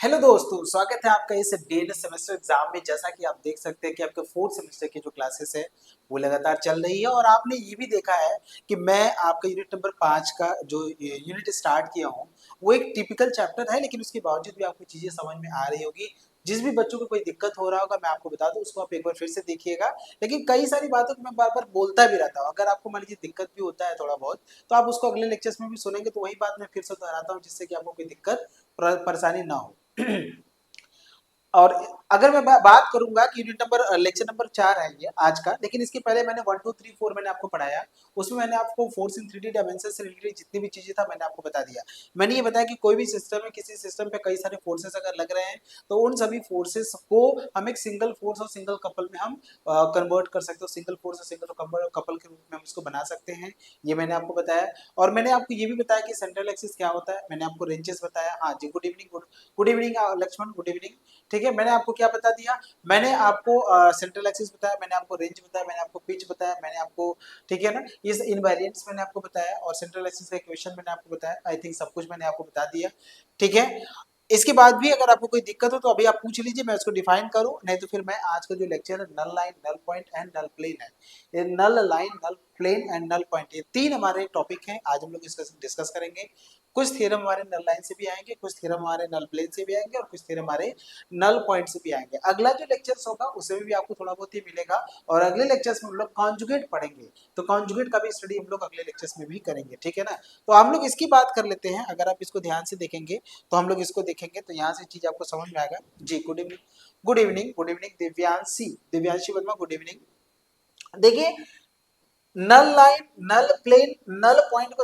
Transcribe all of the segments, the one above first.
Hello दोस्तों, स्वागत है आपका इस डीएनएस सेमेस्टर एग्जाम में। जैसा कि आप देख सकते हैं कि आपके फोर्थ सेमेस्टर की जो क्लासेस है वो लगातार चल रही है और आपने ये भी देखा है कि मैं आपका यूनिट नंबर 5 का जो यूनिट स्टार्ट किया हूँ वो एक टिपिकल चैप्टर है, लेकिन उसके बावजूद भी आपको चीजें समझ में आ रही होगी। जिस भी बच्चों को कोई दिक्कत हो रहा होगा मैं आपको बता दूं, उसको आप एक बार फिर से देखिएगा। लेकिन कई सारी बातों को मैं बार बार बोलता भी रहता हूँ, अगर आपको मान लीजिए दिक्कत भी होता है थोड़ा बहुत तो आप उसको अगले लेक्चर्स में भी सुनेंगे, तो वही बात मैं फिर से दोहराता हूँ जिससे कि आपको कोई दिक्कत परेशानी ना हो। और अगर मैं बात करूंगा कि यूनिट नंबर लेक्चर नंबर 4 है ये आज का, लेकिन इसके पहले मैंने 1 2 3 4 मैंने आपको पढ़ाया। उसमें मैंने आपको फोर्स इन 3D डायमेंशन से रिलेटेड जितनी भी चीजें था मैंने आपको बता दिया। मैंने ये बताया कि कोई भी सिस्टम है, किसी सिस्टम पे कई सारे फोर्सेस अगर लग रहे हैं तो उन सभी फोर्सेस को हम एक सिंगल फोर्स और सिंगल कपल में हम कन्वर्ट कर सकते हो। सिंगल फोर्स और सिंगल कपल के रूप में हम इसको बना सकते हैं, ये मैंने आपको बताया। और मैंने आपको ये भी बताया कि सेंट्रल एक्सिस क्या होता है, मैंने आपको रेंजेस बताया। हाँ जी, good evening, good evening Laxman, good evening. ठीक है, मैंने आपको क्या बता दिया, मैंने आपको सेंट्रल एक्सिस बताया, मैंने आपको रेंज बताया, मैंने आपको पिच बताया, मैंने आपको, ठीक है ना, ये इनवेरिएंट्स मैंने आपको बताया और सेंट्रल एक्सिस का इक्वेशन मैंने आपको बताया। आई थिंक सब कुछ मैंने आपको बता दिया। ठीक है, इसके बाद भी अगर आपको कोई दिक्कत हो तो अभी आप पूछ लीजिए, मैं उसको डिफाइन करूं, नहीं तो फिर मैं आज का जो लेक्चर है null line, null point and null plane है, ये null line, null plane and null point, ये तीन हमारे टॉपिक हैं। आज हम लोग इसका डिस्कस करेंगे। कुछ थ्योरम हमारे नल लाइन से भी आएंगे, कुछ थ्योरम हमारे नल प्लेन से भी आएंगे और कुछ थ्योरम हमारे नल पॉइंट से भी आएंगे। अगला जो लेक्चर्स होगा उसमें भी आपको थोड़ा बहुत ही मिलेगा और अगले लेक्चर्स में हम लोग कॉन्जुगेट पढ़ेंगे, तो कॉन्जुगेट का भी स्टडी हम लोग अगले लेक्चर्स में भी करेंगे। ठीक है ना, तो हम लोग इसकी बात कर लेते हैं। अगर आप इसको ध्यान से देखेंगे तो हम लोग इसको देखेंगे तो यहाँ से चीज आपको समझ में आएगा जी। Good evening, good evening, good evening Divyanshi, Divyanshi Verma, good evening. देखिए, null line, null plane, null point को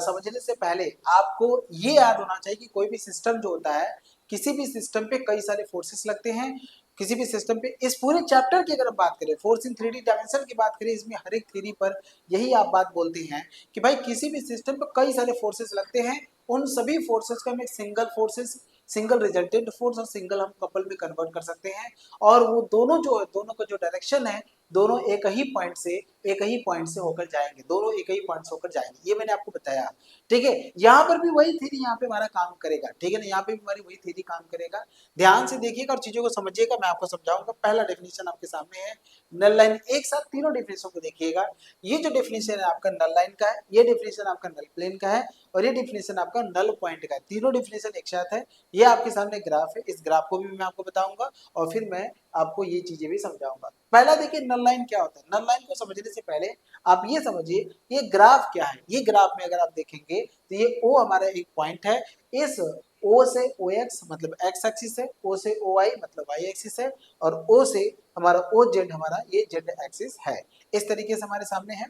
समझने से पहले आपको ये याद होना चाहिए कि कोई भी सिस्टम जो होता है, किसी भी सिस्टम पे कई सारे फोर्सेस लगते हैं। किसी भी सिस्टम पे, इस पूरे चैप्टर की अगर हम बात करें, फोर्स इन 3D डायमेंशन की बात करें, इसमें हर एक थ्योरी पर यही आप बात बोलते हैं कि भाई किसी भी सिस्टम पे कई सारे फोर्सेस लगते हैं, उन सभी फोर्सेस को हम एक single forces, single resultant force और सिंगल हम कपल में कन्वर्ट कर सकते हैं। और वो दोनों जो है, दोनों का जो डायरेक्शन है, दोनों एक ही पॉइंट से होकर जाएंगे, दोनों एक ही पॉइंट से होकर जाएंगे, ये मैंने आपको बताया। ठीक है, यहाँ पर भी वही थ्योरी यहाँ पे हमारा काम करेगा। ठीक है ना, यहाँ पे भी हमारी वही थ्योरी काम करेगा। ध्यान से देखिएगा और चीजों को समझिएगा, मैं आपको समझाऊंगा। पहला डेफिनेशन आपके सामने है नल लाइन, एक साथ तीनों डेफिनेशन को देखिएगा। ये जो डेफिनेशन है आपका नल लाइन का है, ये डेफिनेशन आपका नल प्लेन का है और ये डेफिनेशन आपका नल पॉइंट का है। तीनों डेफिनेशन एक साथ है। ये आपके सामने ग्राफ है, इस ग्राफ को भी मैं आपको बताऊंगा और फिर मैं आपको ये चीजें भी समझाऊंगा। पहला देखिए, नल लाइन क्या होता है। नल लाइन को समझने से पहले आप ये समझिए ये ग्राफ क्या है। ये ग्राफ में अगर आप देखेंगे तो ये ओ हमारा एक पॉइंट है, इस ओ से ओ एक्स मतलब एक्स एक्सिस है, ओ से ओ वाई मतलब वाई एक्सिस है और ओ से हमारा ओ जेड हमारा ये जेड एक्सिस है। इस तरीके से हमारे सामने है।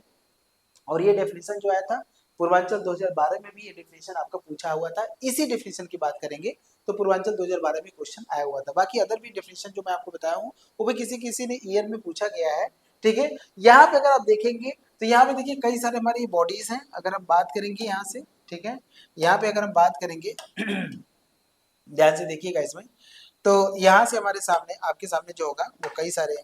और ये डेफिनेशन जो आया था पूर्वांचल 2012 में भी, ये डेफिनेशन आपका पूछा हुआ था। इसी डेफिनेशन की बात करेंगे तो पूर्वांचल 2012 में क्वेश्चन आया हुआ था। बाकी अदर भी डेफिनेशन जो मैं आपको बताया हूँ वो भी किसी किसी ने ईयर में पूछा गया है। ठीक है, यहाँ पे अगर आप देखेंगे तो यहाँ पे देखिए कई सारे हमारी बॉडीज हैं। अगर हम बात करेंगे यहाँ से, ठीक है, यहाँ पे अगर हम बात करेंगे ध्यान से देखिएगा इसमें, तो यहाँ से हमारे सामने, आपके सामने जो होगा वो कई सारे,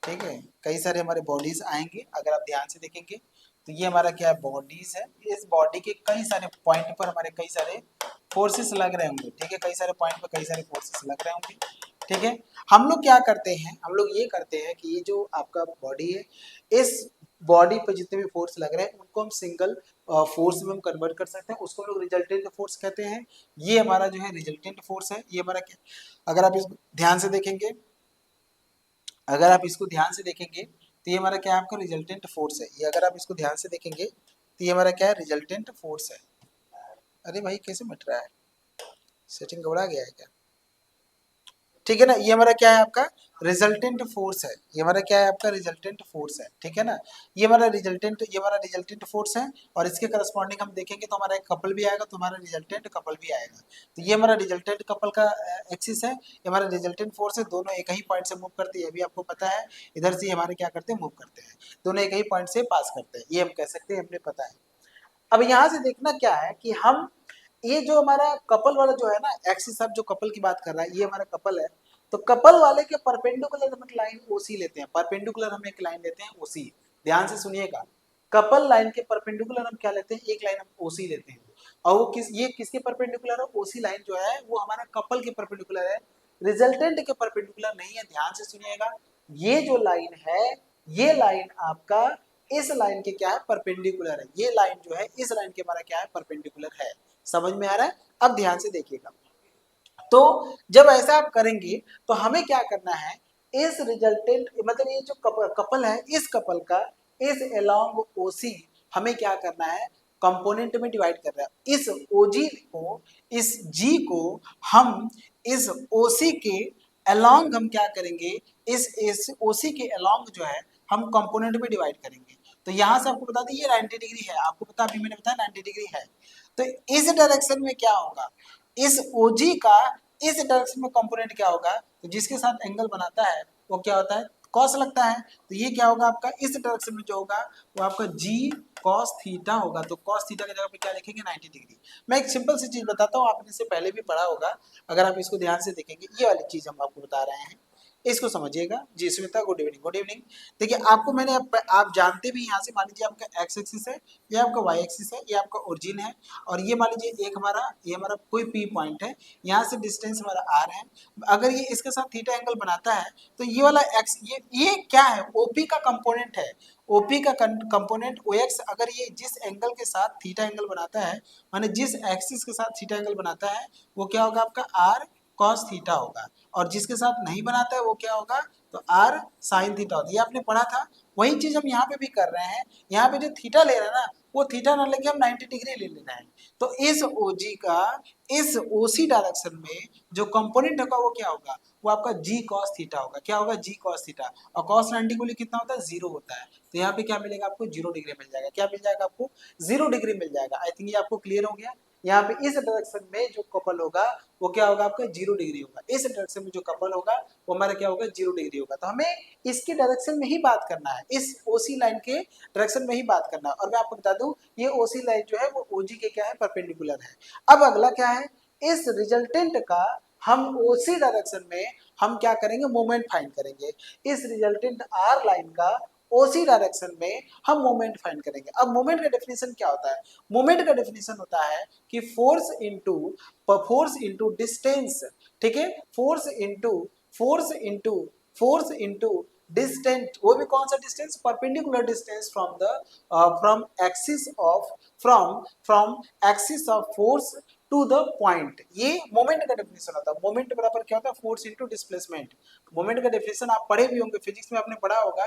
ठीक है, कई सारे हमारे बॉडीज आएंगे। अगर आप ध्यान से देखेंगे तो ये हमारा क्या है, बॉडीज है। इस बॉडी के कई सारे पॉइंट पर हमारे कई सारे फोर्सेस लग रहे होंगे। ठीक है, कई सारे पॉइंट पर कई सारे फोर्सेस लग रहे होंगे। ठीक है, हम लोग क्या करते हैं, हम लोग ये करते हैं कि ये जो आपका बॉडी है, इस बॉडी पर जितने भी फोर्स लग रहे हैं उनको हम सिंगल फोर्स में हम कन्वर्ट कर सकते हैं, उसको हम लोग रिजल्टेंट फोर्स कहते हैं। ये हमारा जो है रिजल्टेंट फोर्स है। ये हमारा क्या, अगर आप इसको ध्यान से देखेंगे, अगर आप इसको ध्यान से देखेंगे तो ये हमारा क्या है, आपका रिजल्टेंट फोर्स है। ये अगर आप इसको ध्यान से देखेंगे तो ये हमारा क्या है, रिजल्टेंट फोर्स है। अरे भाई कैसे मिट रहा है, सेटिंग गड़बड़ा गया है क्या? ठीक है ना, ये हमारा क्या है, आपका रिजल्टेंट फोर्स है। ये हमारा क्या है, आपका रिजल्टेंट फोर्स है। ठीक है ना, ये हमारा रिजल्टेंट फोर्स है। और इसके करस्पॉन्डिंग हम देखेंगे तो हमारा एक कपल भी आएगा, तो हमारा रिजल्टेंट कपल भी आएगा। तो ये हमारा रिजल्टेंट कपल का एक्सिस है, ये हमारा रिजल्टेंट फोर्स है। दोनों एक ही पॉइंट से मूव करते हैं, ये भी आपको पता है। इधर से हमारे क्या करते हैं, मूव करते हैं, दोनों एक ही पॉइंट से पास करते हैं, ये हम कह सकते हैं, हमें पता है। अब यहाँ से देखना क्या है कि हम, ये जो हमारा कपल वाला जो है ना एक्सिस, अब जो कपल की बात कर रहा है ये हमारा कपल है, तो कपल वाले के परपेंडिकुलर हम एक लाइन ओसी लेते हैं। परपेंडिकुलर हम एक लाइन लेते हैं ओसी, ध्यान से सुनिएगा। कपल लाइन के परपेंडिकुलर हम क्या लेते हैं, एक लाइन हम ओसी लेते हैं। और वो ये किसके परपेंडिकुलर है, ओसी लाइन जो है वो हमारा कपल के परपेंडिकुलर है, रिजल्टेंट के परपेंडिकुलर नहीं है। ध्यान से सुनिएगा, ये जो लाइन है ये लाइन आपका इस लाइन के क्या है, परपेंडिकुलर है। ये लाइन जो है इस लाइन के हमारा क्या है, परपेंडिकुलर है। समझ में आ रहा है? अब ध्यान से देखिएगा, तो जब ऐसा आप करेंगे तो हमें क्या करना है, इस रिजल्टेंट मतलब ये जो कपल है, इस कपल का इस अलोंग ओसी हमें क्या करना है, कंपोनेंट में डिवाइड कर रहा है। इस ओजी को, इस जी को हम इस ओसी के अलोंग हम क्या करेंगे, इस ओसी के अलोंग जो है हम कंपोनेंट में डिवाइड करेंगे। तो यहां से आपको बता दें ये 90 डिग्री है, आपको पता अभी मैंने बताया 90 डिग्री है। तो इस डायरेक्शन में क्या होगा, इस ओजी का इस डायरेक्शन में कंपोनेंट क्या होगा, तो जिसके साथ एंगल बनाता है वो क्या होता है, कॉस लगता है। तो ये क्या होगा आपका, इस डायरेक्शन में जो होगा वो आपका जी कॉस थीटा होगा। तो कॉस थीटा की जगह पे क्या लिखेंगे, 90 डिग्री। मैं एक सिंपल सी चीज बताता हूँ, आपने इससे पहले भी पढ़ा होगा, अगर आप इसको ध्यान से देखेंगे, ये वाली चीज हम आपको बता रहे हैं, इसको समझिएगा। जी Smita, good evening. Good evening. देखिए आपको मैंने आप जानते भी यहाँ से, मान लीजिए आपका एक्स एक्सिस है, ये आपका वाई एक्सिस है, ये आपका ओरिजिन है, और ये मान लीजिए एक हमारा, ये हमारा कोई पी पॉइंट है, यहाँ से डिस्टेंस हमारा आर है। अगर ये इसके साथ थीटा एंगल बनाता है तो ये वाला एक्स, ये क्या है, ओपी का कंपोनेंट है। ओपी का कंपोनेंट ओ एक्स, अगर ये जिस एंगल के साथ थीटा एंगल बनाता है, माने जिस एक्सिस के साथ थीटा एंगल बनाता है, वो क्या होगा आपका आर कॉस थीटा होगा। और जिसके साथ नहीं बनाता है वो क्या होगा, तो आर साइन थीटा होता है। ये आपने पढ़ा था, वही चीज हम यहाँ पे भी कर रहे हैं। यहाँ पे जो थीटा ले रहे हैं ना, वो थीटा ना लेके हम 90 डिग्री ले लेना है। तो इस ओजी का इस ओसी डायरेक्शन में जो कंपोनेंट होगा वो क्या होगा, वो आपका जी कॉस थीटा होगा। क्या होगा, जी कॉस थीटा। और कॉस 90 को लिए कितना होता है, 0 होता है। तो यहाँ पे क्या मिलेगा आपको, 0 डिग्री मिल जाएगा। क्या मिल जाएगा आपको, 0 डिग्री मिल जाएगा। आई थिंक ये आपको क्लियर हो गया। यहाँ पे इस डायरेक्शन में जो कपल होगा वो क्या होगा आपका, 0 डिग्री होगा। इस डायरेक्शन में जो कपल होगा वो हमारा क्या होगा, 0 डिग्री होगा। तो हमें इसके डायरेक्शन में ही बात करना है, इस ओसी लाइन के डायरेक्शन में ही बात करना है। और मैं आपको बता दूं, ये ओसी लाइन जो है वो ओजी के क्या है, परपेंडिकुलर है। अब अगला क्या है, इस रिजल्टेंट का हम ओसी डायरेक्शन में हम क्या करेंगे, मोमेंट फाइंड करेंगे। इस रिजल्टेंट आर लाइन का ओसी डायरेक्शन में हम मोमेंट फाइंड करेंगे। अब मोमेंट का डेफिनेशन क्या होता है, मोमेंट का डेफिनेशन होता है कि फोर्स इनटू डिस्टेंस। ठीक है, फोर्स इनटू डिस्टेंस, वो भी कौन सा distance, perpendicular distance from axis of from axis of force to the point. ये मोमेंट का डेफिनेशन होता है। मोमेंट बराबर क्या होता है, फोर्स इनटू डिस्प्लेसमेंट। मोमेंट का डेफिनेशन आप पढ़े भी होंगे, फिजिक्स में आपने पढ़ा होगा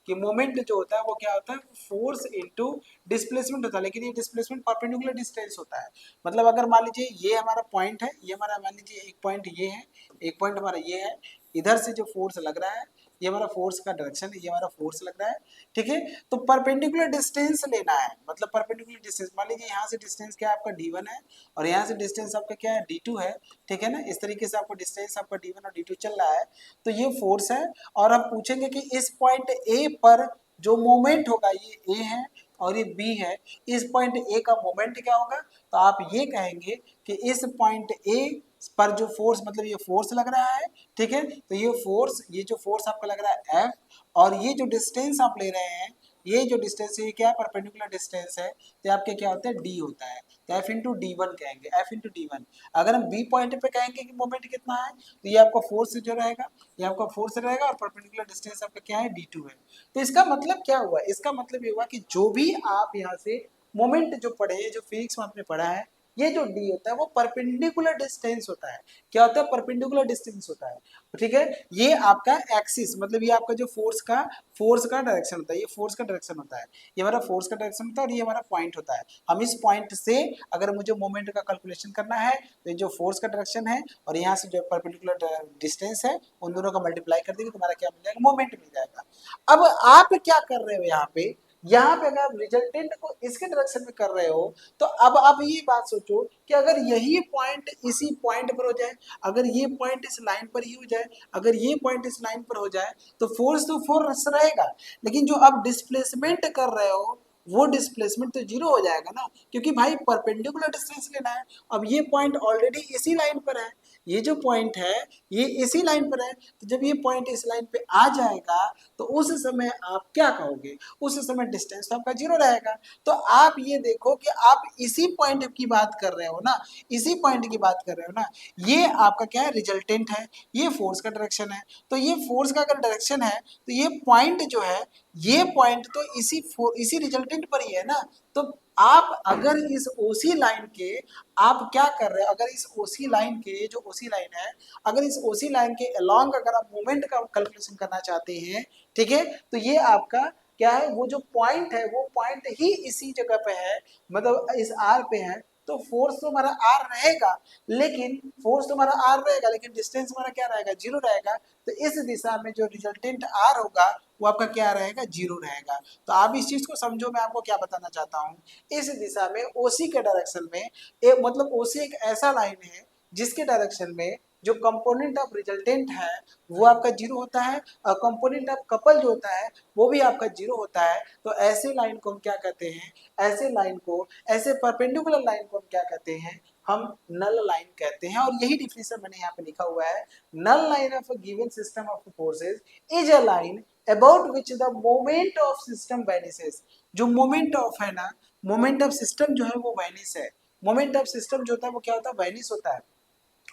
कि मोमेंट जो होता है वो क्या होता है, फोर्स इनटू डिस्प्लेसमेंट होता है। लेकिन ये डिस्प्लेसमेंट परपेंडिकुलर डिस्टेंस होता है। मतलब अगर मान लीजिए ये हमारा पॉइंट है, ये हमारा मान लीजिए एक पॉइंट ये है, एक पॉइंट हमारा ये है, इधर से जो फोर्स लग रहा है ये हमारा फोर्स का डायरेक्शन है, ये हमारा फोर्स लग रहा है। ठीक है, तो परपेंडिकुलर डिस्टेंस लेना है। मतलब परपेंडिकुलर डिस्टेंस, मान लीजिए यहाँ से डिस्टेंस क्या है आपका d1 है, और यहाँ से डिस्टेंस आपका क्या है, d2 है। ठीक है ना, इस तरीके से आपको डिस्टेंस आपका d1 और d2 चल रहा है। तो ये फोर्स है, और हम पूछेंगे कि इस पॉइंट ए पर जो मोमेंट होगा, ये ए है और ये बी है, इस पॉइंट ए का मोमेंट क्या होगा। तो आप ये कहेंगे कि इस पॉइंट ए पर जो फोर्स, मतलब ये फोर्स लग रहा है, ठीक है, तो ये जो फोर्स आपका लग रहा है F, और ये जो डिस्टेंस आप ले रहे हैं, ये जो डिस्टेंस है ये क्या है, परपेंडिकुलर डिस्टेंस है। तो आपके क्या होता है, d होता है। तो F इंटू D1 कहेंगे, F इंटू D1। अगर हम B पॉइंट पे कहेंगे कि मोमेंट कितना है, तो ये आपका फोर्स जो रहेगा, ये आपका फोर्स रहेगा, और परपेंडिकुलर डिस्टेंस आपका क्या है, D2 है। तो इसका मतलब क्या हुआ, इसका मतलब ये हुआ कि जो भी आप यहाँ से मोमेंट जो पढ़े, जो फिजिक्स में आपने पढ़ा है, ये जो d होता है वो परपेंडिकुलर डिस्टेंस होता है। क्या होता है, परपेंडिकुलर डिस्टेंस होता है। ठीक है, ये आपका एक्सिस, मतलब ये आपका जो फोर्स का डायरेक्शन होता है, ये फोर्स का डायरेक्शन होता है, ये हमारा फोर्स का डायरेक्शन होता है, और ये हमारा पॉइंट होता है। हम इस पॉइंट से अगर मुझे मोमेंट का कैलकुलेशन करना है, तो ये जो फोर्स का डायरेक्शन है और यहाँ से जो परपेंडिकुलर डिस्टेंस है, उन दोनों का मल्टीप्लाई कर देंगे, तुम्हारा क्या मिल जाएगा, मोमेंट मिल जाएगा। अब आप क्या कर रहे हो यहाँ पे अगर आप रिजल्टेंट को इसके डायरेक्शन में कर रहे हो, तो अब आप ये बात सोचो कि अगर यही पॉइंट इसी पॉइंट पर हो जाए, अगर ये पॉइंट इस लाइन पर ही हो जाए, अगर ये पॉइंट इस लाइन पर हो जाए, तो फोर्स तो फोर्स रहेगा। लेकिन जो आप डिस्प्लेसमेंट कर रहे हो वो डिस्प्लेसमेंट तो जीरो हो जाएगा ना, क्योंकि भाई परपेंडिकुलर डिस्टेंस लेना है। अब ये पॉइंट ऑलरेडी इसी लाइन पर है, ये जो पॉइंट है ये इसी लाइन पर है, तो जब ये पॉइंट इस लाइन पे आ जाएगा तो उस समय आप क्या कहोगे, उस समय डिस्टेंस तो आपका जीरो रहेगा। तो आप ये देखो कि आप इसी पॉइंट की बात कर रहे हो ना, इसी पॉइंट की बात कर रहे हो ना, ये आपका क्या है, रिजल्टेंट है, ये फोर्स का डायरेक्शन है। तो ये फोर्स का अगर डायरेक्शन है तो ये पॉइंट जो है, ये पॉइंट तो इसी रिजल्टेंट पर ही है ना। तो आप अगर इस ओसी लाइन के, आप क्या कर रहे हो, अगर इस ओसी लाइन के, ये जो ओसी लाइन है, अगर इस ओसी लाइन के अलोंग अगर आप मोमेंट का कैलकुलेशन करना चाहते हैं, ठीक है, तो ये आपका क्या है, वो जो पॉइंट है वो पॉइंट ही इसी जगह पे है, मतलब इस आर पे है, तो फोर्स तो हमारा आर रहेगा, लेकिन फोर्स तो हमारा आर रहेगा, लेकिन डिस्टेंस हमारा क्या रहेगा, जीरो रहेगा। तो इस दिशा में जो रिजल्टेंट आर होगा वो आपका क्या रहेगा, जीरो रहेगा। तो आप इस चीज को समझो, मैं आपको क्या बताना चाहता हूँ, इस दिशा में ओसी के डायरेक्शन में एक, मतलब ओसी एक ऐसा लाइन है जिसके डायरेक्शन में जो कंपोनेंट ऑफ रिजल्टेंट है वो आपका जीरो होता है, और कंपोनेंट ऑफ कपल जो होता है वो भी आपका जीरो होता है। तो ऐसे लाइन को हम क्या कहते हैं, ऐसे लाइन को, ऐसे परपेंडिकुलर लाइन को हम क्या कहते हैं, हम नल लाइन कहते हैं। और यही डिफिनेशन मैंने यहाँ पे लिखा हुआ है, null line of a given system of forces is a line about which the moment of system vanishes. जो मोमेंट ऑफ है ना, मोमेंट ऑफ सिस्टम जो है वो वैनिस है। मोमेंट ऑफ सिस्टम जो होता है वो क्या होता है, वैनिस होता है।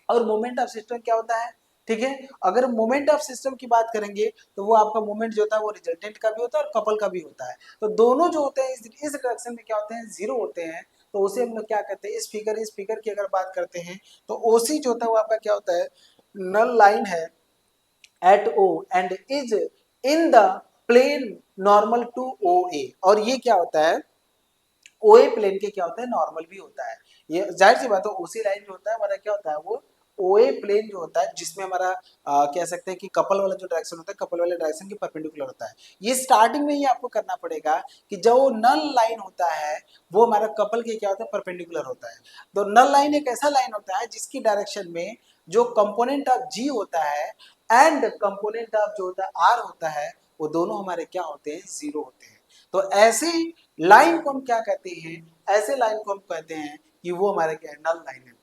और मोमेंट ऑफ सिस्टम क्या होता है, ठीक है, अगर मोमेंट ऑफ सिस्टम की बात करेंगे तो वो आपका मोमेंट जो होता है वो रिजल्टेंट का भी होता है और कपल का भी होता है। तो दोनों जो होते हैं इस डायरेक्शन में क्या होते हैं, जीरो होते हैं। तो उसे हम लोग क्या कहते हैं, इस फिगर की अगर बात करते हैं तो ओसी जो होता है वो आपका क्या होता है, नल लाइन है at O and is in the plane normal to O A. और ये क्या होता है, ओए प्लेन के क्या होता है, नॉर्मल भी होता है। ये जाहिर सी बात है, ओसी लाइन जो होता है हमारा क्या होता है, वो ओए प्लेन जो होता है, जिसमें हमारा कह सकते हैं कि कपल वाला जो डायरेक्शन होता है, कपल वाले डायरेक्शन के परपेंडिकुलर होता है। ये स्टार्टिंग में ही आपको करना पड़ेगा कि जो नल लाइन होता है वो हमारा कपल के क्या होता है, परपेंडिकुलर होता है। तो नल लाइन एक ऐसा लाइन होता है जिसकी डायरेक्शन में जो कंपोनेंट ऑफ जी होता है एंड कंपोनेंट ऑफ जो होता है आर होता है, वो दोनों हमारे क्या होते हैं, जीरो होते हैं। तो ऐसे लाइन को हम क्या कहते हैं, ऐसे लाइन को हम कहते हैं कि वो हमारे क्या है, नल लाइन है।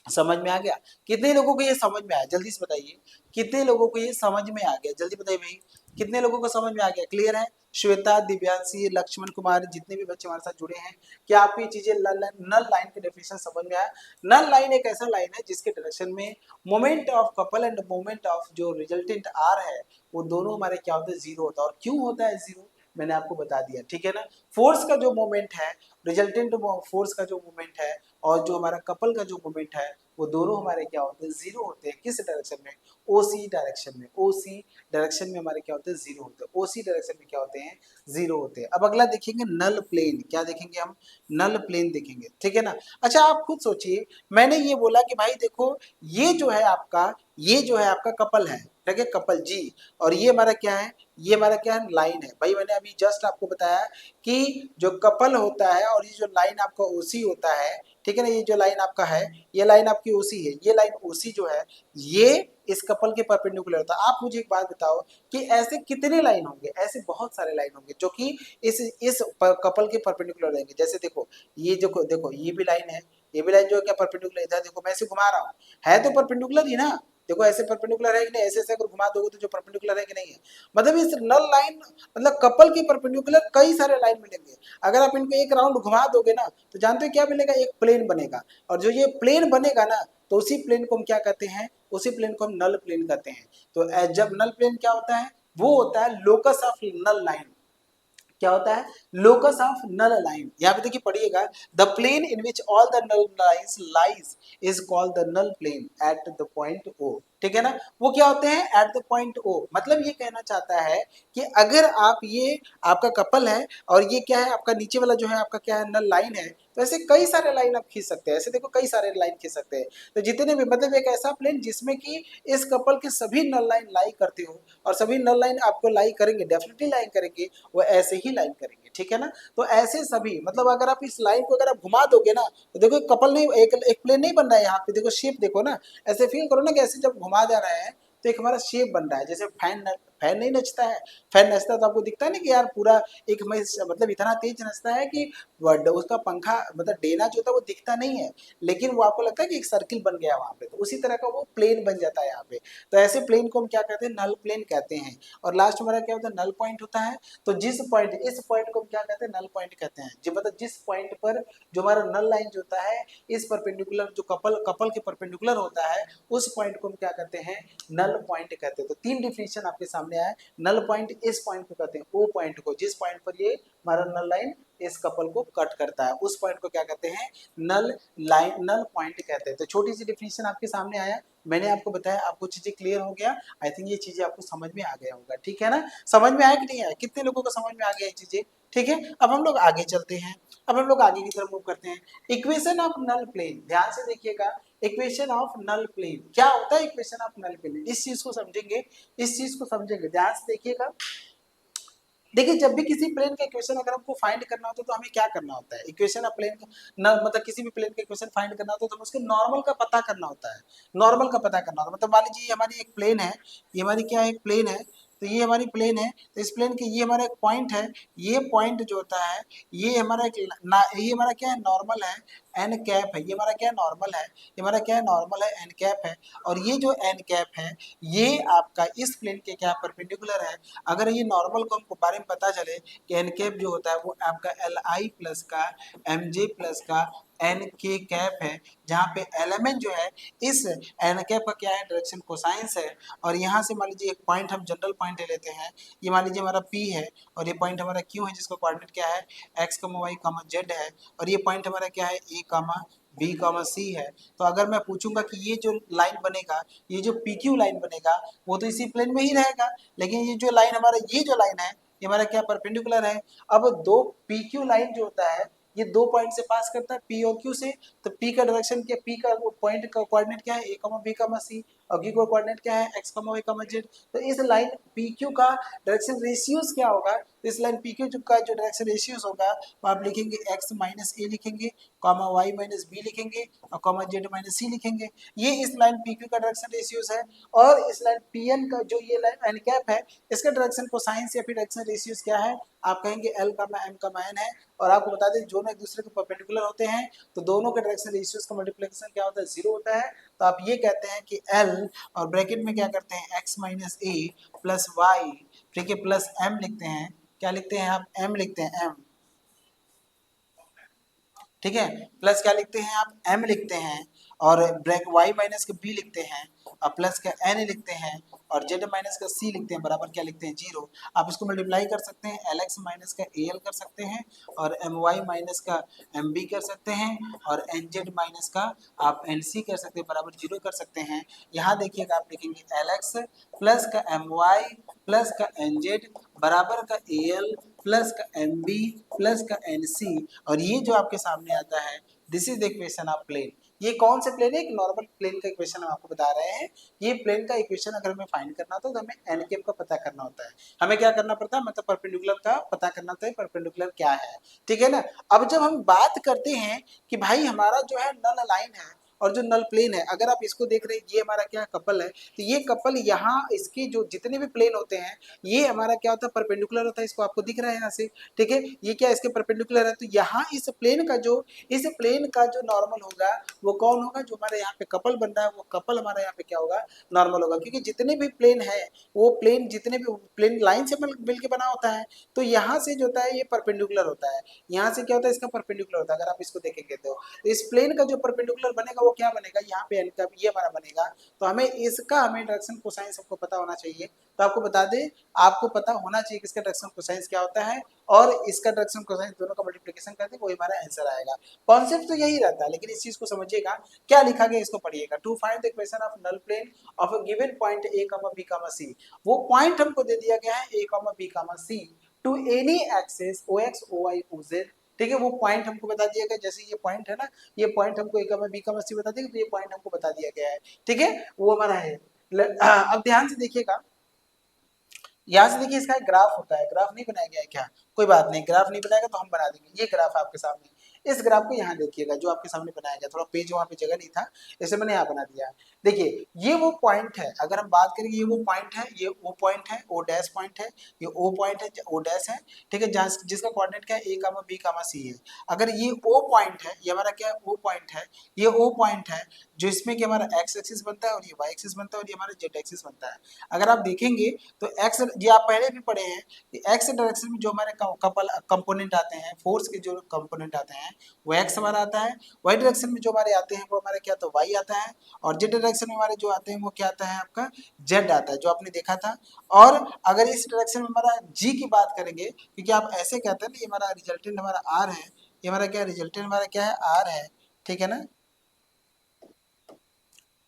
समझ में आ गया, कितने लोगों को ये समझ में आया, जल्दी से बताइए, कितने लोगों को ये समझ में आ गया, जल्दी बताइए भाई, कितने लोगों को समझ में आ गया, क्लियर है। श्वेता, दिव्यांशी, लक्ष्मण कुमार, जितने भी बच्चे हमारे साथ जुड़े हैं, क्या आपको ये चीजें नल लाइन के डेफिनेशन समझ में आया। नल लाइन एक ऐसा लाइन है जिसके डायरेक्शन में moment of couple end moment of जो रिजल्टेंट आर है वो दोनों हमारे क्या होते हैं, जीरो होता है। और क्यों होता है जीरो, मैंने आपको बता दिया, ठीक है ना। फोर्स का जो मोमेंट है, रिजल्टेंट फोर्स का जो मोमेंट है और जो हमारा कपल का जो मोमेंट है वो दोनों हमारे क्या होते हैं, जीरो होते हैं। किस डायरेक्शन में, ओसी डायरेक्शन में। ओसी डायरेक्शन में हमारे क्या होते हैं, जीरो होते हैं। ओसी डायरेक्शन में क्या होते हैं, जीरो होते हैं। अब अगला देखेंगे नल प्लेन, क्या देखेंगे हम, नल प्लेन देखेंगे, ठीक है ना। अच्छा आप खुद सोचिए, मैंने ये बोला कि भाई देखो ये जो है आपका, ये जो है आपका कपल है, ठीक है, कपल जी, और ये हमारा क्या है, ये हमारा क्या है, लाइन है। भाई मैंने अभी जस्ट आपको बताया कि जो कपल होता है और ये जो लाइन आपका ओसी होता है, ठीक है ना, ये जो लाइन आपका है, ये लाइन आपकी ओसी है, ये लाइन ओसी जो है ये इस कपल के परपेंडिकुलर होता है। आप मुझे एक बात बताओ कि ऐसे कितने लाइन होंगे, ऐसे बहुत सारे लाइन होंगे जो कि इस कपल के परपेंडिकुलर रहेंगे। जैसे देखो ये जो देखो ये भी लाइन है, ये भी लाइन जो है क्या परपेंडिकुलर, इधर देखो मैं इसे घुमा रहा हूँ, है तो परपेंडिकुलर ही ना। देखो ऐसे परपेंडिकुलर है कि नहीं, ऐसे ऐसे अगर घुमा दोगे तो जो परपेंडिकुलर है कि नहीं है। मतलब इस नल लाइन, मतलब कपल के परपेंडिकुलर कई सारे लाइन मिलेंगे। अगर आप इनको एक राउंड घुमा दोगे ना तो जानते हो क्या मिलेगा, एक प्लेन बनेगा। और जो ये प्लेन बनेगा ना तो उसी प्लेन को हम क्या कहते हैं, उसी प्लेन को हम नल प्लेन कहते हैं। तो जब नल प्लेन क्या होता है, वो होता है लोकस ऑफ नल लाइन। क्या होता है, लोकस ऑफ नल लाइन। यहाँ पे देखिए पढ़िएगा, the plane in which all the null lines lies is called the null plane at the point O, ठीक है ना। वो क्या होते हैं, एट द पॉइंट ओ, मतलब ये कहना चाहता है कि अगर आप, ये आपका कपल है और ये क्या है आपका नीचे वाला जो है आपका क्या है, नल लाइन है, तो ऐसे कई सारे लाइन आप खींच सकते हैं। ऐसे देखो कई सारे लाइन खींच सकते हैं। तो जितने भी, मतलब एक ऐसा प्लेन जिसमें कि इस कपल के सभी नल लाइन लाई करते हो और सभी नल लाइन आपको लाई करेंगे, डेफिनेटली लाइन करेंगे, वो ऐसे ही लाइन करेंगे, ठीक है ना। तो ऐसे सभी, मतलब अगर आप इस लाइन को अगर आप घुमा दोगे ना तो देखो कपल नहीं, एक प्लेन नहीं बन रहा है यहाँ पे, देखो शेप देखो ना, ऐसे फील करो ना कि ऐसे जब घुमा जा रहा है तो एक हमारा शेप बन रहा है, जैसे फैन नहीं नचता है। फैन नचता है तो आपको दिखता है ना कि यार पूरा एक मतलब इतना तेज नचता है कि उसका पंखा मतलब डेना जो होता है वो दिखता नहीं है, लेकिन वो आपको लगता है कि एक सर्किल बन गया वहां पे, तो उसी तरह का वो प्लेन बन जाता है यहाँ पे। तो ऐसे प्लेन को हम क्या कहते हैं, नल प्लेन कहते हैं। और लास्ट हमारा क्या होता है, नल पॉइंट होता है। तो जिस पॉइंट, इस पॉइंट को हम क्या कहते हैं, नल पॉइंट कहते हैं। जो मतलब जिस पॉइंट पर जो हमारा नल लाइन जो होता है इस परपेंडिकुलर जो कपल के परपेंडिकुलर होता है, उस पॉइंट को हम क्या कहते हैं, नल पॉइंट कहते हैं। तो तीन डिफिनेशन आपके सामने आया। नल पॉइंट इस पॉइंट को कहते हैं, ओ पॉइंट को, जिस पॉइंट पर ये हमारा नल लाइन इस कपल को कट करता है, उस पॉइंट को क्या कहते हैं, नल लाइन, नल पॉइंट कहते हैं। तो छोटी सी डिफिनेशन आपके सामने आया, मैंने आपको बताया, आपको चीजें क्लियर हो गया। आई थिंक ये चीजें आपको समझ में आ गया होगा, ठीक है ना। समझ में आया कि नहीं आया, कितने लोगों को समझ में आ गया ये चीजें, ठीक है। अब हम लोग आगे चलते हैं, अब हम लोग आगे की तरफ मूव करते हैं। इक्वेशन ऑफ नल प्लेन, ध्यान से देखिएगा, इक्वेशन ऑफ नल प्लेन क्या होता है, इक्वेशन ऑफ नल प्लेन, इस चीज को समझेंगे, इस चीज को समझेंगे, ध्यान से देखिएगा। देखिए जब भी किसी प्लेन का इक्वेशन अगर हमको फाइंड करना होता है तो हमें क्या करना होता है, इक्वेशन ऑफ प्लेन का मतलब किसी भी प्लेन का इक्वेशन फाइंड करना होता है तो हमें उसके नॉर्मल का पता करना होता है। नॉर्मल का पता करना होता है, मतलब मान लीजिए हमारी एक प्लेन है, ये हमारी क्या है, एक प्लेन है। तो ये हमारी प्लेन है, तो इस प्लेन के ये हमारा एक पॉइंट है, ये पॉइंट जो होता है ये हमारा एक ये हमारा क्या है, नॉर्मल है, एन कैप है। ये हमारा क्या है, नॉर्मल है, ये हमारा क्या है, नॉर्मल है, एन कैप है। और ये जो एन कैप है ये आपका इस प्लेन के क्या परपेंडिकुलर है। अगर ये नॉर्मल को हमको बारे में पता चले कि एन कैप जो होता है वो आपका एल आई प्लस का एम जे प्लस का एन के कैप है, जहाँ पे एलिमेंट जो है इस एन कैप का क्या है, डायरेक्शन कोसाइंस है। और यहाँ से मान लीजिए एक पॉइंट हम जनरल पॉइंट ले लेते हैं, ये मान लीजिए हमारा पी है और ये पॉइंट हमारा क्यू है जिसका कोऑर्डिनेट क्या है, एक्स कमा वाई कमा जेड है। और ये पॉइंट हमारा क्या है, ए कमा बी कॉमा सी है। तो अगर मैं पूछूंगा कि ये जो लाइन बनेगा, ये जो पी क्यू लाइन बनेगा वो तो इसी प्लेन में ही रहेगा, लेकिन ये जो लाइन हमारा, ये जो लाइन है ये हमारा क्या परपेंडिकुलर है। अब दो पी क्यू लाइन जो होता है ये दो पॉइंट से पास करता है, पी और क्यू से। तो पी का डायरेक्शन क्या, पी का पॉइंट का कोऑर्डिनेट क्या है, ए कॉमा बी कॉमा सी, और क्यू का कोऑर्डिनेट क्या है, x comma y comma z. तो इस लाइन पी क्यू का डायरेक्शन रेशियोज क्या होगा, तो इस लाइन पी क्यू का जो डायरेक्शन रेशियोज होगा वो आप लिखेंगे एक्स माइनस ए लिखेंगे, कॉमा वाई माइनस बी लिखेंगे, और कॉमा जेड माइनस सी लिखेंगे। ये इस लाइन पी क्यू का डायरेक्शन रेशियोज है। और इस लाइन पी एन का जो ये लाइन एन कैप है इसका डायरेक्शन कोसाइंस या फिर डायरेक्शन रेशियोज क्या है, आप कहेंगे एल का एम का एन है। और आपको बता दें दोनों एक दूसरे के परपेंडिकुलर होते हैं तो दोनों के डायरेक्शन रेशियोज का मल्टीप्लिकेशन क्या होता है, जीरो होता है। तो आप ये कहते हैं कि एल और ब्रैकेट में क्या करते हैं, x minus a plus Y, ठीक है, प्लस एम लिखते हैं, क्या लिखते हैं आप, एम लिखते हैं, एम, ठीक है, प्लस क्या लिखते हैं आप, एम लिखते हैं। और ब्रैक वाई माइनस का बी लिखते हैं, और प्लस का एन लिखते हैं, और जेड माइनस का सी लिखते हैं, बराबर क्या लिखते हैं, जीरो। आप इसको मल्टीप्लाई कर सकते हैं, एल एक्स माइनस का ए एल कर सकते हैं, और एम वाई माइनस का एम बी कर सकते हैं, और एन जेड माइनस का आप एन सी कर सकते हैं, बराबर जीरो कर सकते हैं। यहाँ देखिएगा आप लिखेंगे एल एक्स प्लस का एम वाई प्लस का एन जेड बराबर का ए एल प्लस का एम बी प्लस का एन सी। और ये जो आपके सामने आता है this is the equation of plane. ये कौन से प्लेन है, एक नॉर्मल प्लेन का इक्वेशन हम आपको बता रहे हैं। ये प्लेन का इक्वेशन अगर हमें फाइंड करना होता है तो हमें एन कैप का पता करना होता है। हमें क्या करना पड़ता है, मतलब परपेंडिकुलर का पता करना होता है, परपेंडिकुलर क्या है, ठीक है ना। अब जब हम बात करते हैं कि भाई हमारा जो है नल लाइन है और जो नल प्लेन है, अगर आप इसको देख रहे हैं ये हमारा क्या कपल है, तो ये कपल यहाँ इसके जो जितने भी प्लेन होते हैं ये हमारा क्या होता है, परपेंडिकुलर होता है। इसको आपको दिख रहा है यहाँ से, ठीक है, ये क्या इसके परपेंडिकुलर है। तो यहाँ इस प्लेन का जो नॉर्मल होगा वो कौन होगा, जो हमारे यहाँ पे कपल बन रहा है वो कपल हमारा यहाँ पे क्या होगा, नॉर्मल होगा। क्योंकि जितने भी प्लेन है वो प्लेन, जितने भी प्लेन लाइन से मिल के बना होता है, तो यहाँ से जो होता है ये परपेंडिकुलर होता है, यहाँ से क्या होता है, इसका परपेंडिकुलर होता है। अगर आप इसको देखेंगे तो इस प्लेन का जो परपेंडिकुलर बनेगा वो क्या बनेगा, यहाँ पे एन का ये हमारा बनेगा। तो हमें डायरेक्शन कोसाइन सबको पता होना चाहिए। तो आपको बता दें, आपको पता होना चाहिए कि इसका डायरेक्शन कोसाइन क्या होता है, और इसका डायरेक्शन कोसाइन दोनों का मल्टीप्लिकेशन करते वही हमारा आंसर आएगा। कॉन्सेप्ट तो यही रहता है, लेकिन इस चीज को समझिएगा, क्या लिखा गया इसको पढ़िएगा। To find the equation of null plane of a given point A comma B comma C. वो पॉइंट हमको दे दिया गया है ए comma B comma C to any axis O X O Y O Z, ठीक है। वो पॉइंट हमको बता दिया गया, जैसे ये पॉइंट है ना, ये पॉइंट हमको ए कॉमा बी कॉमा सी बता दिया, तो ये पॉइंट हमको बता दिया गया है, ठीक है, वो हमारा है। अब ध्यान से देखिएगा, यहाँ से देखिए इसका एक ग्राफ होता है, ग्राफ नहीं बनाया गया है क्या, कोई बात नहीं, ग्राफ नहीं बनाएगा तो हम बना देंगे। ये ग्राफ आपके सामने, इस ग्राफ को यहाँ देखिएगा जो आपके सामने बनाया गया, थोड़ा पेज वहाँ पे जगह नहीं था इसलिए मैंने यहाँ बना दिया। देखिए ये वो पॉइंट है, अगर हम बात करें ये वो पॉइंट है, ये ओ पॉइंट है, ओ डैश पॉइंट है, ये ओ पॉइंट है, ओ डैश है, ठीक है, जहाँ जिसका कोऑर्डिनेट क्या है ए कामा बी कामा सी है। अगर ये ओ पॉइंट है, ये हमारा क्या है ओ पॉइंट है, ये ओ पॉइंट है जो इसमें कि हमारा एक्स एक्सिस बनता है और ये वाई एक्सिस बनता है और ये हमारा जेड एक्सिस बनता है। अगर आप देखेंगे तो एक्स, ये आप पहले भी पढ़े हैं कि एक्स डायरेक्शन में जो हमारे कपल कंपोनेंट आते हैं, फोर्स के जो कंपोनेंट आते हैं वो एक्स हमारा आता है, वाई डायरेक्शन में जो हमारे आते हैं वो हमारे क्या तो वाई आता है, और जेड डायरेक्शन में हमारे जो आते हैं वो क्या आता है आपका जेड आता है, जो आपने देखा था। और अगर इस डायरेक्शन में हमारा जी की बात करेंगे, क्योंकि आप ऐसे कहते हैं ना ये हमारा रिजल्टेंट हमारा आर है, ये हमारा क्या रिजल्टेंट हमारा क्या है आर है, ठीक है ना,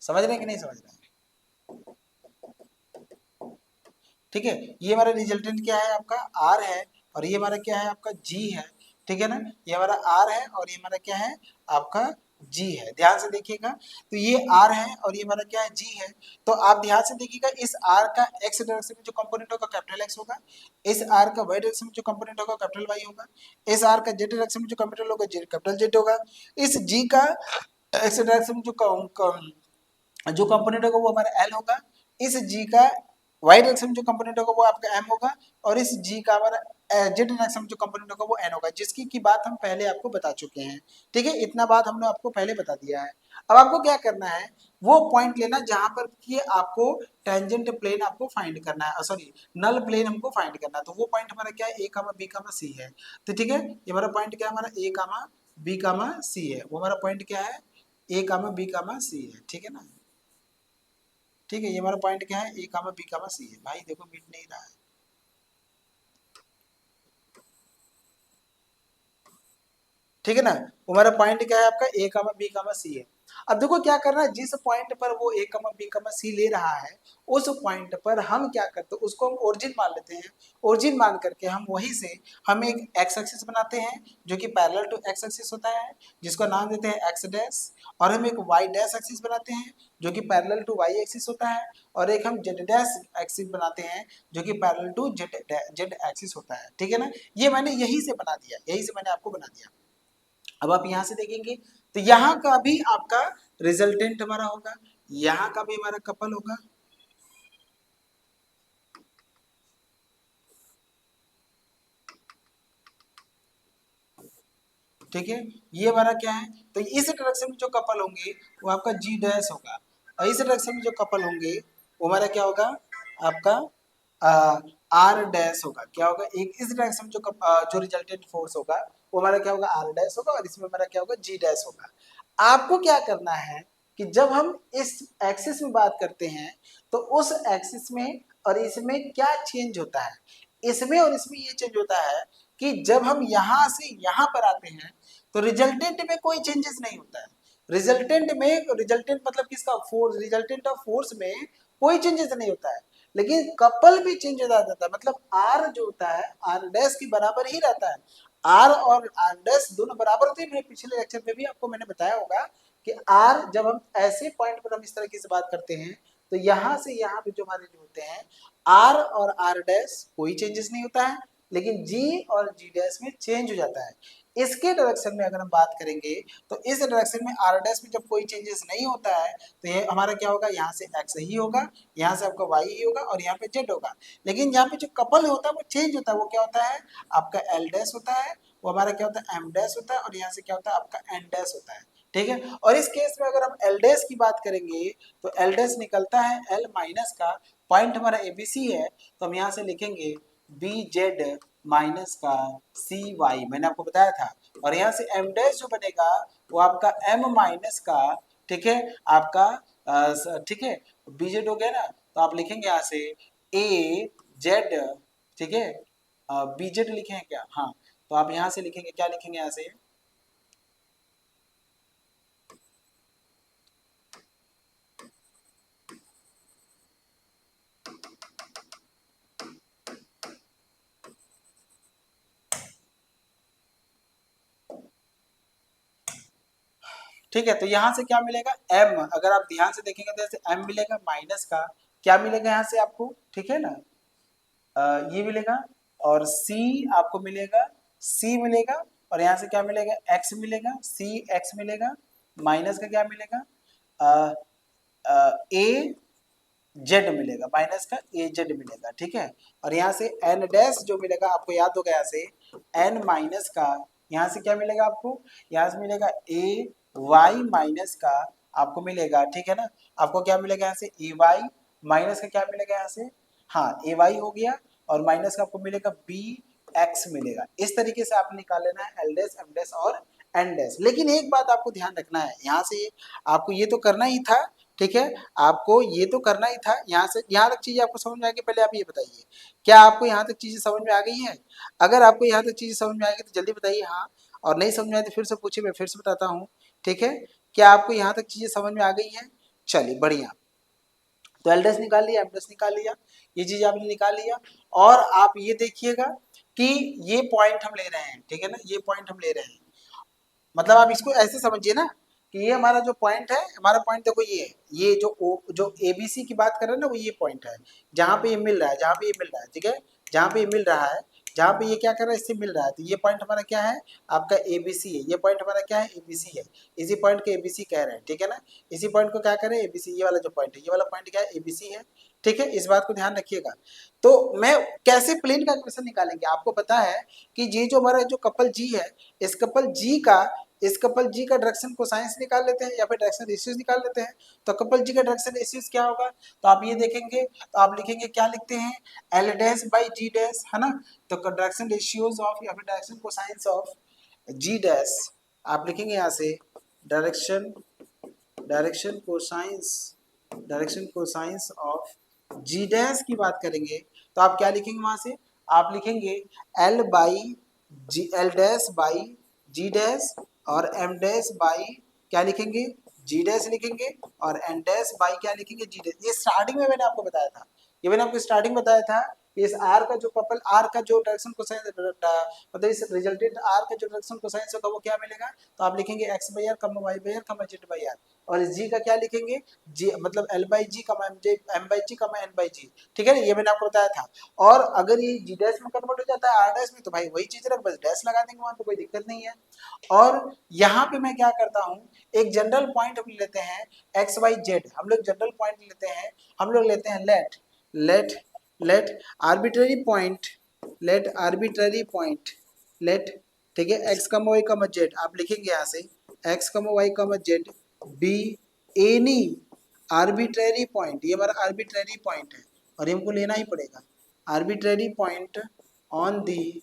समझ रहे हैं कि नहीं समझ रहे हैं? ठीक है, ये हमारा रिजल्टेंट क्या है आपका आर है, और ये हमारा क्या है आपका जी है, ठीक है ना, ये हमारा आर है और ये हमारा क्या है आपका जी है। ध्यान से देखिएगा, तो ये आर है और ये हमारा क्या है जी है। तो आप ध्यान से देखिएगा, इस आर का एक्स डायरेक्शन में जो कंपोनेंट होगा कैपिटल एक्स होगा, इस आर का वाई डायरेक्शन में जो कंपोनेंट होगा कैपिटल वाई होगा, इस आर का जेड डायरेक्शन में जो कंपोनेंट होगा कैपिटल जेड होगा, इस जी का एक्स डायरेक्शन में जो कंपोनेंट होगा वो हमारा एल होगा, इस जी का वाई डायरेक्शन में जो कंपोनेंट होगा वो आपका एम होगा, और इस जी का हमारा जेड डायरेक्शन में जो कंपोनेंट होगा वो एन होगा, जिसकी की बात हम पहले आपको बता चुके हैं। ठीक है, इतना बात हमने आपको पहले बता दिया है। अब आपको क्या करना है, वो पॉइंट लेना जहां पर कि आपको टेंजेंट प्लेन आपको फाइंड करना है, सॉरी नल प्लेन हमको फाइंड करना है। तो वो पॉइंट हमारा क्या है ए कामा बी कामा सी है। तो ठीक है, ये हमारा पॉइंट क्या है हमारा ए कामा बी कामा सी है, वो हमारा पॉइंट क्या है ए कामा बी कामा सी है, ठीक है ना। ठीक है, ये हमारा पॉइंट क्या है ए कामा बी कामा सी है। भाई देखो मिट नहीं रहा है, ठीक है ना, वो हमारा पॉइंट क्या है आपका ए कामा बी कामा सी है। अब देखो क्या करना है, जिस पॉइंट पर वो ए कामा बी कामा सी ले रहा है उस पॉइंट पर हम क्या करते हैं, उसको हम ओरिजिन मान लेते हैं। ओरिजिन मान करके हम वहीं से हम एक एक्स एक्सिस बनाते हैं जो कि पैरेलल टू एक्स एक्सिस होता है, जिसको नाम देते हैं एक्स डैश, और हम एक वाई डैश एक्सिस बनाते हैं जो कि पैरेलल टू वाई एक्सिस होता है, और एक हम जेड डैश एक्सिस बनाते हैं जो कि parallel to z z axis होता है। ठीक है ना, ये मैंने यही से बना दिया, यही से मैंने आपको बना दिया। अब आप यहां से देखेंगे तो यहाँ का भी आपका रिजल्टेंट हमारा होगा, यहाँ का भी हमारा कपल होगा, ठीक है। ये हमारा क्या है, तो इस डायरेक्शन में जो कपल होंगे वो आपका जी डैश होगा, और इस डायरेक्शन में जो कपल होंगे वो हमारा क्या होगा आपका आर डैश होगा। क्या होगा, एक इस डायरेक्शन में जो रिजल्टेंट फोर्स होगा वो हमारा क्या होगा आर डैश होगा, और इसमें हमारा क्या होगा जी डैश होगा। आपको क्या करना है कि जब हम इस एक्सिस में बात करते हैं तो उस एक्सिस में और इसमें क्या चेंज होता है, इसमें और इसमें ये चेंज होता है कि जब हम यहाँ से यहाँ पर आते हैं तो रिजल्टेंट में कोई चेंजेस नहीं होता है। रिजल्टेंट में, रिजल्टेंट मतलब किसका, फोर्स, रिजल्टेंट ऑफ फोर्स में कोई चेंजेस नहीं होता है, लेकिन कपल भी चेंज हो जाता है। मतलब आर जो होता है आर डैश के बराबर ही रहता है, आर और आर डैश दोनों बराबर होते हैं। मेरे पिछले लेक्चर में भी आपको मैंने बताया होगा कि आर जब हम ऐसे पॉइंट पर हम इस तरह की से बात करते हैं तो यहाँ से यहाँ पे जो हमारे जो होते हैं आर और आर डैश कोई चेंजेस नहीं होता है, लेकिन जी और जी डैश में चेंज हो जाता है। इसके डायरेक्शन में अगर हम बात करेंगे तो इस डायरेक्शन में आर डैश में जब कोई चेंजेस नहीं होता है तो ये हमारा क्या होगा, यहाँ से एक्स ही होगा, यहाँ से आपका वाई ही होगा, और यहाँ पे जेड होगा। लेकिन यहाँ पे जो कपल होता है वो चेंज होता है, वो क्या होता है आपका एल डैश होता है, वो हमारा क्या होता है एम डैश होता है, और यहाँ से क्या होता है आपका एन डैश होता है। ठीक है, और इस केस में अगर हम एल डैश की बात करेंगे तो एल डैश निकलता है एल माइनस का, पॉइंट हमारा एबीसी है, तो हम यहाँ से लिखेंगे बी जेड माइनस का सी वाई, मैंने आपको बताया था। और यहाँ से एम डैश जो बनेगा वो आपका एम माइनस का, ठीक है, आपका ठीक है बी जेड हो गया ना, तो आप लिखेंगे यहाँ से ए जेड, ठीक है, बी जेड लिखे हैं क्या, हाँ, तो आप यहाँ से लिखेंगे, क्या लिखेंगे यहाँ से, ठीक है। तो यहाँ से क्या मिलेगा m, अगर आप ध्यान से देखेंगे तो जैसे m मिलेगा माइनस का, क्या मिलेगा यहाँ से आपको, ठीक है ना, ये मिलेगा, और c आपको मिलेगा, c मिलेगा, और यहाँ से क्या मिलेगा, x मिलेगा, सी एक्स मिलेगा, माइनस का क्या मिलेगा, ए जेड मिलेगा, माइनस का ए जेड मिलेगा, ठीक है। और यहाँ से एन डैश जो मिलेगा आपको याद होगा, यहाँ से एन माइनस का, यहाँ से क्या मिलेगा आपको, यहाँ से मिलेगा ए वाई माइनस का आपको मिलेगा, ठीक है ना। आपको क्या मिलेगा यहाँ से ए वाई माइनस का क्या मिलेगा यहाँ से, हाँ ए वाई हो गया, और माइनस का आपको मिलेगा बी एक्स मिलेगा। इस तरीके से आपने निकाल लेना है एल डैश एम डैश और एन डैश। लेकिन एक बात आपको ध्यान रखना है, यहाँ से आपको ये तो करना ही था, ठीक है, आपको ये तो करना ही था। यहाँ से यहाँ तक चीजें आपको समझ में आ गई, पहले आप ये बताइए क्या आपको यहाँ तक चीजें समझ में आ गई हैं। अगर आपको यहाँ तक चीजें समझ में आ गई तो जल्दी बताइए हाँ, और नहीं समझ में आए तो फिर से पूछिए, मैं फिर से बताता हूँ, ठीक है। क्या आपको यहाँ तक चीजें समझ में आ गई हैं, चलिए बढ़िया। तो एल डैश निकाल लिया, एम डैश निकाल लिया, ये चीज आपने निकाल लिया। और आप ये देखिएगा कि ये पॉइंट हम ले रहे हैं, ठीक है ना, ये पॉइंट हम ले रहे हैं, मतलब आप इसको ऐसे समझिए ना कि ये हमारा जो पॉइंट है, हमारा पॉइंट देखो ये है, ये जो जो एबीसी की बात कर रहे हैं ना, वो ये पॉइंट है जहाँ पे ये मिल रहा है, जहाँ पे ये मिल रहा है, ठीक है, जहाँ पे ये मिल रहा है, जहाँ पे ये क्या कर रहा है, इससे मिल रहा है, तो ये पॉइंट हमारा क्या है, आपका एबीसी है, ये पॉइंट हमारा क्या है, एबीसी है। इसी पॉइंट को एबीसी कह रहे हैं, ठीक है ना। इसी पॉइंट को क्या करें, एबीसी, ये वाला जो पॉइंट है, ये वाला पॉइंट क्या है, एबीसी है, ठीक है। इस बात को ध्यान रखिएगा। तो मैं कैसे प्लेन का इक्वेशन निकालेंगे, आपको पता है कि ये जो हमारा जो कपल जी है, इस कपल जी का, इस कपल जी का डायरेक्शन कोसाइंस निकाल लेते हैं या फिर डायरेक्शन रेशियोज निकाल लेते हैं। तो कपल जी का डायरेक्शन रेशियोज क्या होगा, तो आप ये देखेंगे, तो आप लिखेंगे, क्या लिखते हैं, l dash by ji dash, है ना। तो डायरेक्शन रेशियोज ऑफ या फिर direction cosines of g dash, आप लिखेंगे यहाँ से direction, direction cosines, direction cosines of g dash की बात करेंगे, तो आप क्या लिखेंगे वहां से, आप लिखेंगे l by g, l dash by ji dash, और एम डैश बाई क्या लिखेंगे, जी डैश लिखेंगे, और एन डैश बाई क्या लिखेंगे, जी डैश। ये स्टार्टिंग में मैंने आपको बताया था, ये मैंने आपको स्टार्टिंग बताया था, इस आर का जो कपल, आर का जो डायरेक्शन कोसाइन, मतलब इस रिजल्टेंट आर का जो डायरेक्शन कोसाइन होगा वो क्या मिलेगा, तो आप लिखेंगे x by r comma y by r comma z by r, और इस जी का क्या लिखेंगे, जी मतलब एल बाई जी कमा एम जे, एम बाई जी कमा एन बाई जी, ठीक है ना, ये मैंने आपको बताया था। और अगर ये जी डैश में कन्वर्ट हो जाता है आर डैश में, तो भाई वही चीज रख, बस डैश लगा देंगे वहां पे, कोई दिक्कत नहीं है। और यहाँ पे मैं क्या करता हूँ, एक जनरल पॉइंट हम लेते हैं एक्स वाई जेड, हम लोग जनरल पॉइंट लेते हैं, हम लोग लेते हैं let, let, let arbitrary point, let arbitrary point, let, ठीक है, x comma y comma z, आप लिखेंगे यहाँ से x comma y comma z be any arbitrary point, ये हमारा आर्बिट्ररी पॉइंट है और ये हमको लेना ही पड़ेगा, arbitrary point on the,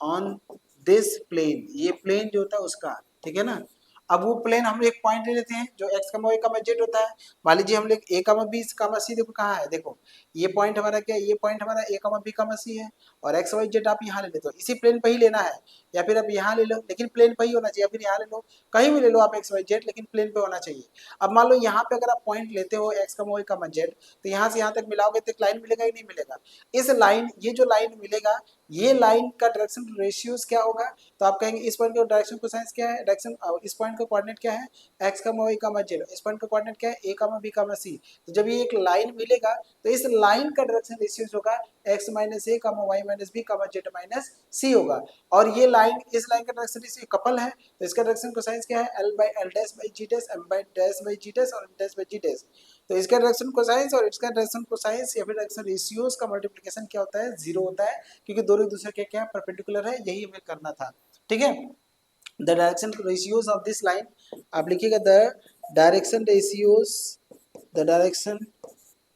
on this plane, ये प्लेन जो होता है उसका, ठीक है ना। अब वो प्लेन हम एक पॉइंट ले लेते हैं जो एक्स कमा वाई कमा जेड होता है, मान लीजिए हम लोग ए कमा बी कमा सी, देखो कहाँ है, देखो ये पॉइंट हमारा क्या है, ये पॉइंट हमारा ए कमा बी कमा सी है, और एक्स वाई जेड आप यहाँ ले लेते हो, इसी प्लेन पे ही लेना है, या फिर आप यहाँ ले लो लेकिन प्लेन पे ही होना चाहिए, या फिर यहाँ ले लो, कहीं भी ले लो आप एक्स वाई जेड, लेकिन प्लेन पे होना चाहिए। अब मान लो यहाँ पे अगर आप पॉइंट लेते हो एक्स कमा वाई कमा जेड, तो यहाँ से यहाँ तक मिलाओगे तो एक लाइन मिलेगा ही नहीं मिलेगा, इस लाइन, ये जो लाइन मिलेगा, ये लाइन का डायरेक्शन रेशियोज क्या होगा, तो आप कहेंगे इस पॉइंट का डायरेक्शन कोसाइंस क्या है, डायरेक्शन इस पॉइंट का कोऑर्डिनेट क्या है, एक्स कमा वाई कमा जेड, इस पॉइंट का कोऑर्डिनेट क्या है, ए कमा बी कमा सी। तो जब ये एक लाइन मिलेगा तो इस लाइन का डायरेक्शन रेशियोज होगा X minus A comma Y minus B comma Z minus C होगा। और ये लाइन, इस लाइन का डायरेक्शन रेशियो कपल है, तो इसका डायरेक्शन कोसाइंस क्या है, L by L dash by ji dash, M by dash by ji dash, और M dash by ji dash. तो इसका डायरेक्शन कोसाइंस और इसका डायरेक्शन कोसाइंस या फिर डायरेक्शन रेशियोज का मल्टीप्लिकेशन क्या होता है, जीरो होता है, क्योंकि दोनों एक दूसरे के क्या परपेंडिकुलर है, यही हमें करना था, ठीक है। The direction ratios of this line, आप लिखिएगा the direction ratios, the direction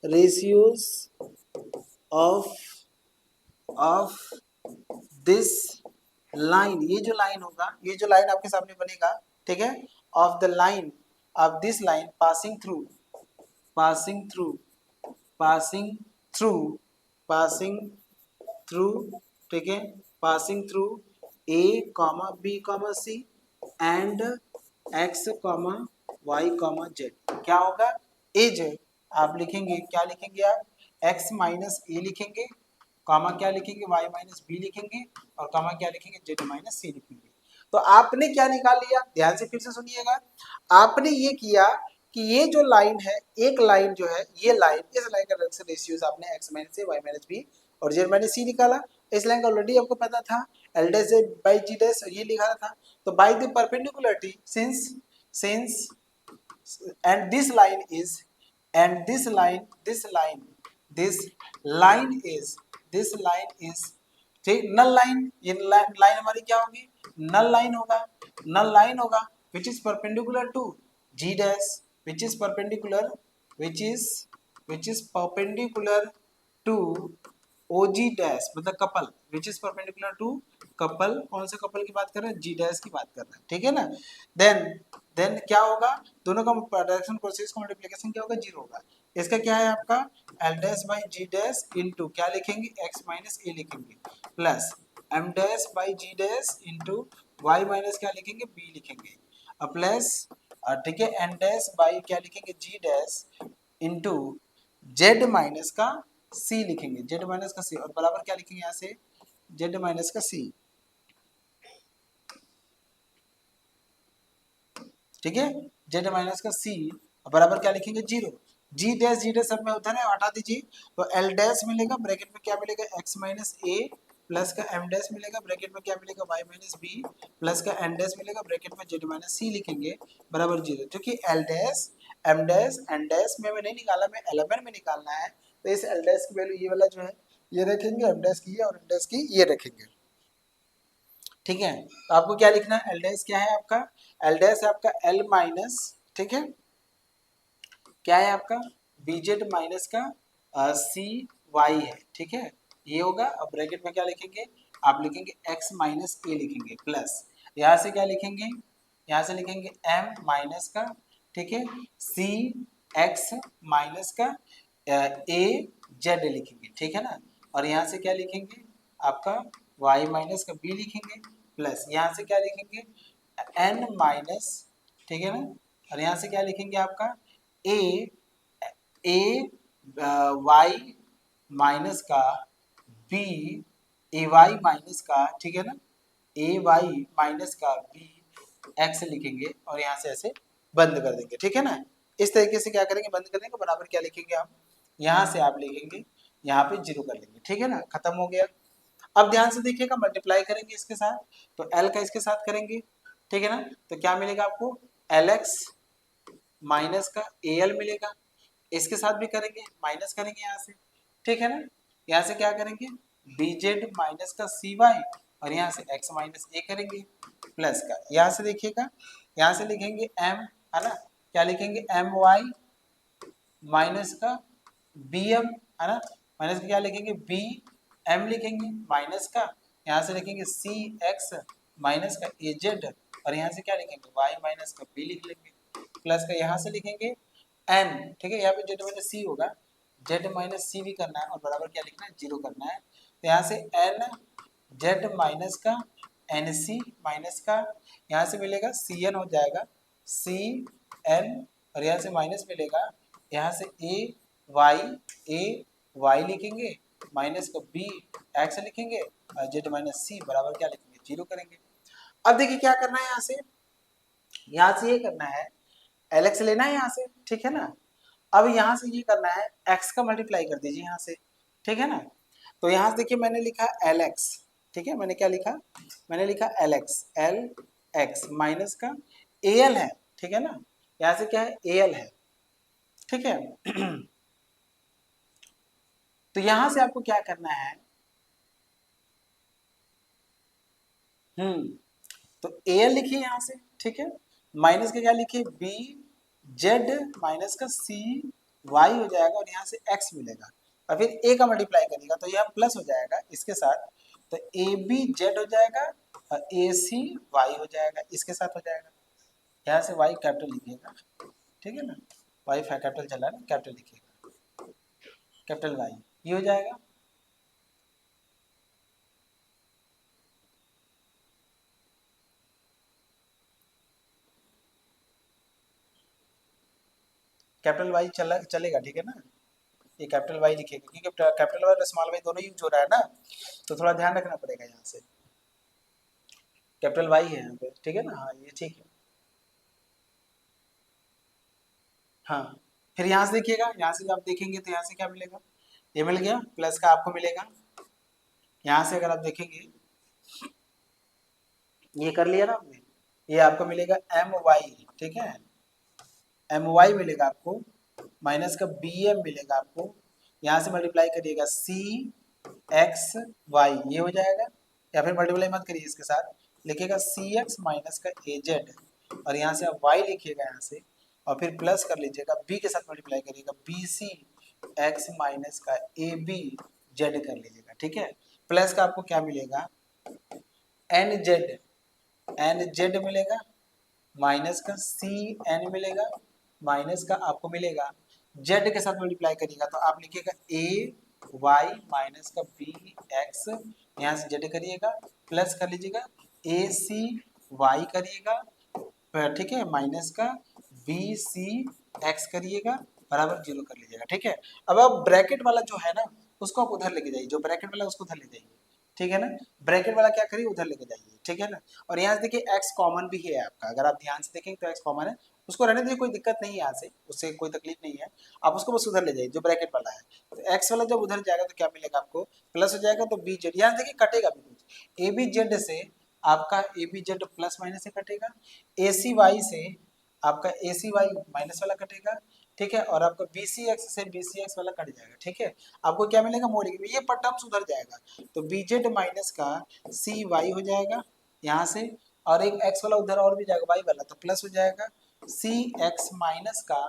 ratios of of this line, ये जो लाइन होगा, ये जो लाइन आपके सामने बनेगा, ठीक है, of the line of this line passing through, passing through, passing through, passing through, ठीक है, passing through a comma B comma c and x comma y comma z, क्या होगा, इज, आप लिखेंगे क्या लिखेंगे आप, एक्स माइनस ए लिखेंगे, कॉमा क्या लिखेंगे, वाई माइनस बी लिखेंगे, और कॉमा क्या लिखेंगे, जेड माइनस सी लिखेंगे। तो आपने क्या निकाल लिया, ध्यान से फिर से सुनिएगा, आपने ये किया कि ये जो लाइन है, एक लाइन जो है, ये लाइन, इस लाइन का डायरेक्शन रेशियोज आपने x minus a y minus b और जेड माइनस सी निकाला, इस लाइन का ऑलरेडी आपको पता था, l dash by ji dash ये लिखा था। तो by the perpendicularity since and this line is and this line is ठीक नल लाइन, ये लाइन हमारी क्या होगी, नल लाइन होगा, नल लाइन होगा which is perpendicular to g dash, which is perpendicular which is which is perpendicular to OG dash मतलब couple, which is perpendicular to couple, कौन से कपल की बात कर रहे हैं, जी डैश की बात कर रहे हैं, ठीक है ना। देन देन क्या होगा, दोनों का डायरेक्शन प्रोसेस का मल्टीप्लिकेशन क्या होगा, जीरो होगा। इसका क्या है आपका l dash by ji dash into क्या लिखेंगे, एक्स माइनस ए लिखेंगे, plus m dash by ji dash into y minus क्या लिखेंगे, बी लिखेंगे, प्लस ठीक है एन डैश बाई क्या लिखेंगे, जी डैश इंटू जेड माइनस का सी लिखेंगे, जेड माइनस का सी, और बराबर क्या लिखेंगे यहाँ से, जेड माइनस का सी, ठीक है, जेड माइनस का सी बराबर क्या लिखेंगे, जीरो। जी डैश सब में उधर है, हटा दीजिए, तो एल डैश मिलेगा, ब्रैकेट में क्या मिलेगा, एक्स माइनस ए, प्लस का एम डैश मिलेगा, ब्रैकेट में क्या मिलेगा, वाई माइनस बी, प्लस का एन डैश मिलेगा, ब्रैकेट में जेड माइनस सी लिखेंगे, बराबर जीरो। क्योंकि l dash m dash n dash में नहीं निकाला, मैं एलेवन में निकालना है, तो इस एल डैश की वैल्यू ये वाला जो है ये रखेंगे, एम डैश की ये और एन डैश की ये रखेंगे, ठीक है। तो आपको क्या लिखना है, एल डैश क्या है आपका, एल डैश है आपका एल माइनस, ठीक है, क्या है आपका बीजेड माइनस का सी वाई है, ठीक है, ये होगा। अब ब्रैकेट में क्या लिखेंगे, आप लिखेंगे एक्स माइनस ए लिखेंगे, प्लस यहाँ से क्या लिखेंगे, यहाँ से लिखेंगे एम माइनस का, ठीक है, सी एक्स माइनस का ए जेड लिखेंगे, ठीक है ना, और यहाँ से क्या लिखेंगे आपका y माइनस का b लिखेंगे, प्लस यहाँ से क्या लिखेंगे n माइनस, ठीक है ना, और यहाँ से क्या लिखेंगे आपका a a y माइनस का b a y माइनस का, ठीक है ना, a y माइनस का b x लिखेंगे, और यहाँ से ऐसे बंद कर देंगे, ठीक है ना। इस तरीके से क्या करेंगे, बंद कर देंगे, बराबर क्या लिखेंगे आप, यहाँ से आप लिखेंगे, यहाँ पे जीरो कर लेंगे, ठीक है ना, खत्म हो गया। अब ध्यान से देखिएगा, मल्टीप्लाई करेंगे इसके साथ, तो एल का इसके साथ करेंगे, ठीक है ना, तो क्या मिलेगा आपको एल एक्स माइनस का ए एल मिलेगा, इसके साथ भी करेंगे, माइनस करेंगे यहाँ से, ठीक है ना, यहाँ से क्या करेंगे बी जेड माइनस का सी वाई, और यहाँ से एक्स माइनस ए करेंगे, प्लस का यहाँ से देखिएगा, यहाँ से लिखेंगे एम, है ना, क्या लिखेंगे एम वाई माइनस का बी एम, है ना, माइनस का क्या लिखेंगे बी एम लिखेंगे, माइनस का यहाँ से लिखेंगे सी एक्स माइनस का ए जेड, और यहाँ से क्या लिखेंगे वाई माइनस का बी लिख लेंगे, प्लस का यहाँ से लिखेंगे एन, ठीक है, यहाँ पे जेड माइनस सी होगा, जेड माइनस सी भी करना है, और बराबर क्या लिखना है जीरो करना है, तो यहाँ से एन जेड माइनस का एन सी माइनस का, यहाँ से मिलेगा सी एन हो जाएगा सी एन, और यहाँ से माइनस मिलेगा, यहाँ से ए वाई लिखेंगे, माइनस का बी एक्स लिखेंगे, और जेड माइनस सी बराबर क्या लिखेंगे जीरो करेंगे। अब देखिए क्या करना है, यहाँ से ये करना है, एल एक्स लेना है यहाँ से, ठीक है ना, अब यहाँ से ये करना है एक्स का मल्टीप्लाई कर दीजिए यहाँ से, ठीक है ना, तो यहाँ से देखिए मैंने लिखा एल एक्स, ठीक है, मैंने क्या लिखा, मैंने लिखा एल एक्स माइनस का ए एल है, ठीक है ना, यहाँ से क्या है ए एल है, ठीक है। तो यहाँ से आपको क्या करना है, तो ए एल लिखिए यहाँ से, ठीक है, माइनस का क्या लिखिए बी जेड माइनस का सी वाई हो जाएगा, और यहाँ से एक्स मिलेगा, और फिर ए का मल्टीप्लाई करिएगा, तो यह प्लस हो जाएगा इसके साथ, तो ए बी जेड हो जाएगा, और ए सी वाई हो जाएगा, इसके साथ हो जाएगा, यहाँ से वाई कैपिटल लिखिएगा, ठीक है ना, वाई कैपिटल चला ना, कैपिटल लिखिएगा, कैपिटल वाई ये हो जाएगा। कैपिटल वाई चलेगा, ठीक है ना, ये कैपिटल वाई लिखिएगा, क्योंकि कैपिटल वाई और स्मॉल वाई दोनों यूज हो रहा है ना, तो थोड़ा ध्यान रखना पड़ेगा, यहाँ से कैपिटल वाई है यहाँ पे, ठीक है ना, हाँ ये ठीक है, हाँ। फिर यहाँ से देखिएगा, यहाँ से जब आप देखेंगे तो यहाँ से क्या मिलेगा, ये मिल गया, प्लस का आपको मिलेगा, यहाँ से अगर आप देखेंगे, ये कर लिया ना आपने, ये आपको मिलेगा एम वाई, ठीक है, एम वाई मिलेगा आपको, माइनस का बी एम मिलेगा आपको, यहाँ से मल्टीप्लाई करिएगा सी एक्स वाई, ये हो जाएगा, या फिर मल्टीप्लाई मत करिए, इसके साथ लिखिएगा सी एक्स माइनस का ए जेड, और यहाँ से आप वाई लिखिएगा यहाँ से, और फिर प्लस कर लीजिएगा, बी के साथ मल्टीप्लाई करिएगा बी सी एक्स माइनस का ए बी जेड कर लीजिएगा, ठीक है। प्लस का आपको क्या मिलेगा, एन जेड, एन जेड मिलेगा, माइनस का सी एन मिलेगा, माइनस का आपको मिलेगा जेड के साथ मल्टीप्लाई करिएगा तो आप लिखिएगा ए वाई माइनस का बी एक्स, यहाँ से जेड करिएगा, प्लस कर लीजिएगा ए सी वाई करिएगा, ठीक है, माइनस का बी सी एक्स करिएगा, बराबर जीरो कर लीजिएगा, ठीक है। अब आप ब्रैकेट वाला जो है ना, उसको आप उधर लेके जाइए, जो ब्रैकेट वाला उसको उधर ले जाइए, ठीक है ना, ब्रैकेट वाला क्या करिए उधर लेके जाइए, ठीक है ना। और यहाँ से देखिए एक्स कॉमन भी है आपका, अगर आप ध्यान से देखेंगे तो एक्स कॉमन है, उसको रहने दीजिए, कोई दिक्कत नहीं है, यहाँ से उससे कोई तकलीफ नहीं है, आप उसको बस उधर ले जाइए जो ब्रैकेट वाला है। तो एक्स वाला जब उधर जाएगा तो क्या मिलेगा आपको, प्लस हो जाएगा, तो बी जेड, यहाँ देखिए कटेगा भी कुछ, ए बी जेड से आपका a b z plus minus से कटेगा, ए सी वाई से आपका ए सी वाई माइनस वाला कटेगा, ठीक है, और आपका बी सी एक्स से बी सी एक्स वाला कट जाएगा, ठीक है। आपको क्या मिलेगा, मोड़ ये पर टर्म सुधर जाएगा, तो बी जेड माइनस का सी वाई हो जाएगा यहाँ से, और एक एक्स वाला उधर और भी जाएगा वाई वाला, तो प्लस हो जाएगा सी एक्स माइनस का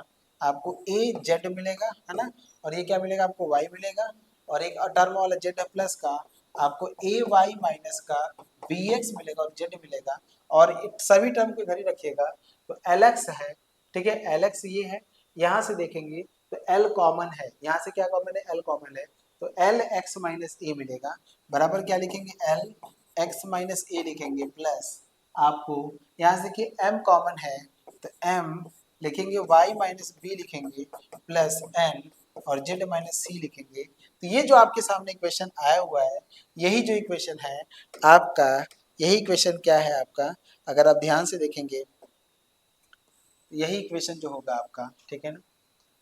आपको ए जेड मिलेगा, है ना, और ये क्या मिलेगा आपको वाई मिलेगा, और एक टर्म वाला जेड प्लस का आपको ए वाई माइनस का बी एक्स मिलेगा और जेड मिलेगा, और सभी टर्म को इधर ही रखिएगा, तो एल एक्स है, ठीक है, एल एक्स ये है, यहाँ से देखेंगे तो एल कॉमन है, यहाँ से क्या कॉमन है, एल कॉमन है, तो एल एक्स माइनस ए मिलेगा, बराबर क्या लिखेंगे, एल एक्स माइनस ए लिखेंगे, प्लस आपको यहाँ से देखिए एम कॉमन है, तो एम लिखेंगे, वाई माइनस बी लिखेंगे, प्लस एन, और जेड माइनस सी लिखेंगे। तो ये जो आपके सामने इक्वेशन आया हुआ है, यही जो इक्वेशन है आपका, यही इक्वेशन क्या है आपका, अगर आप ध्यान से देखेंगे, यही इक्वेशन जो होगा आपका, ठीक है ना,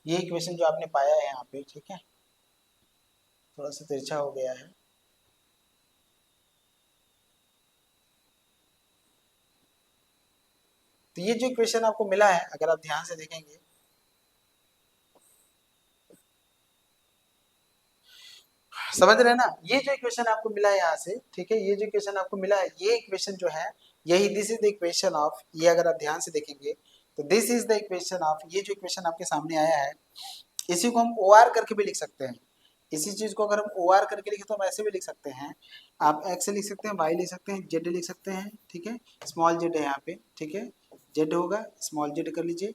ये इक्वेशन जो आपने पाया है यहाँ पे, ठीक है, थोड़ा सा तिरछा हो गया है, तो ये जो इक्वेशन आपको मिला है, अगर आप ध्यान से देखेंगे, समझ रहे हैं ना, ये जो इक्वेशन आपको मिला है यहाँ से, ठीक है, ये जो इक्वेशन आपको मिला है, ये इक्वेशन जो है, यही this is the equation of, ये अगर आप ध्यान से देखेंगे तो this is the equation of, ये जो इक्वेशन आपके सामने आया है, इसी को हम ओ आर करके भी लिख सकते हैं, इसी चीज को अगर हम ओ आर करके लिखे तो हम ऐसे भी लिख सकते हैं, आप एक्स लिख सकते हैं, वाई लिख सकते हैं, जेड लिख सकते हैं, ठीक है, स्मॉल जेड है यहाँ पे, ठीक है, जेड होगा, स्मॉल जेड कर लीजिए,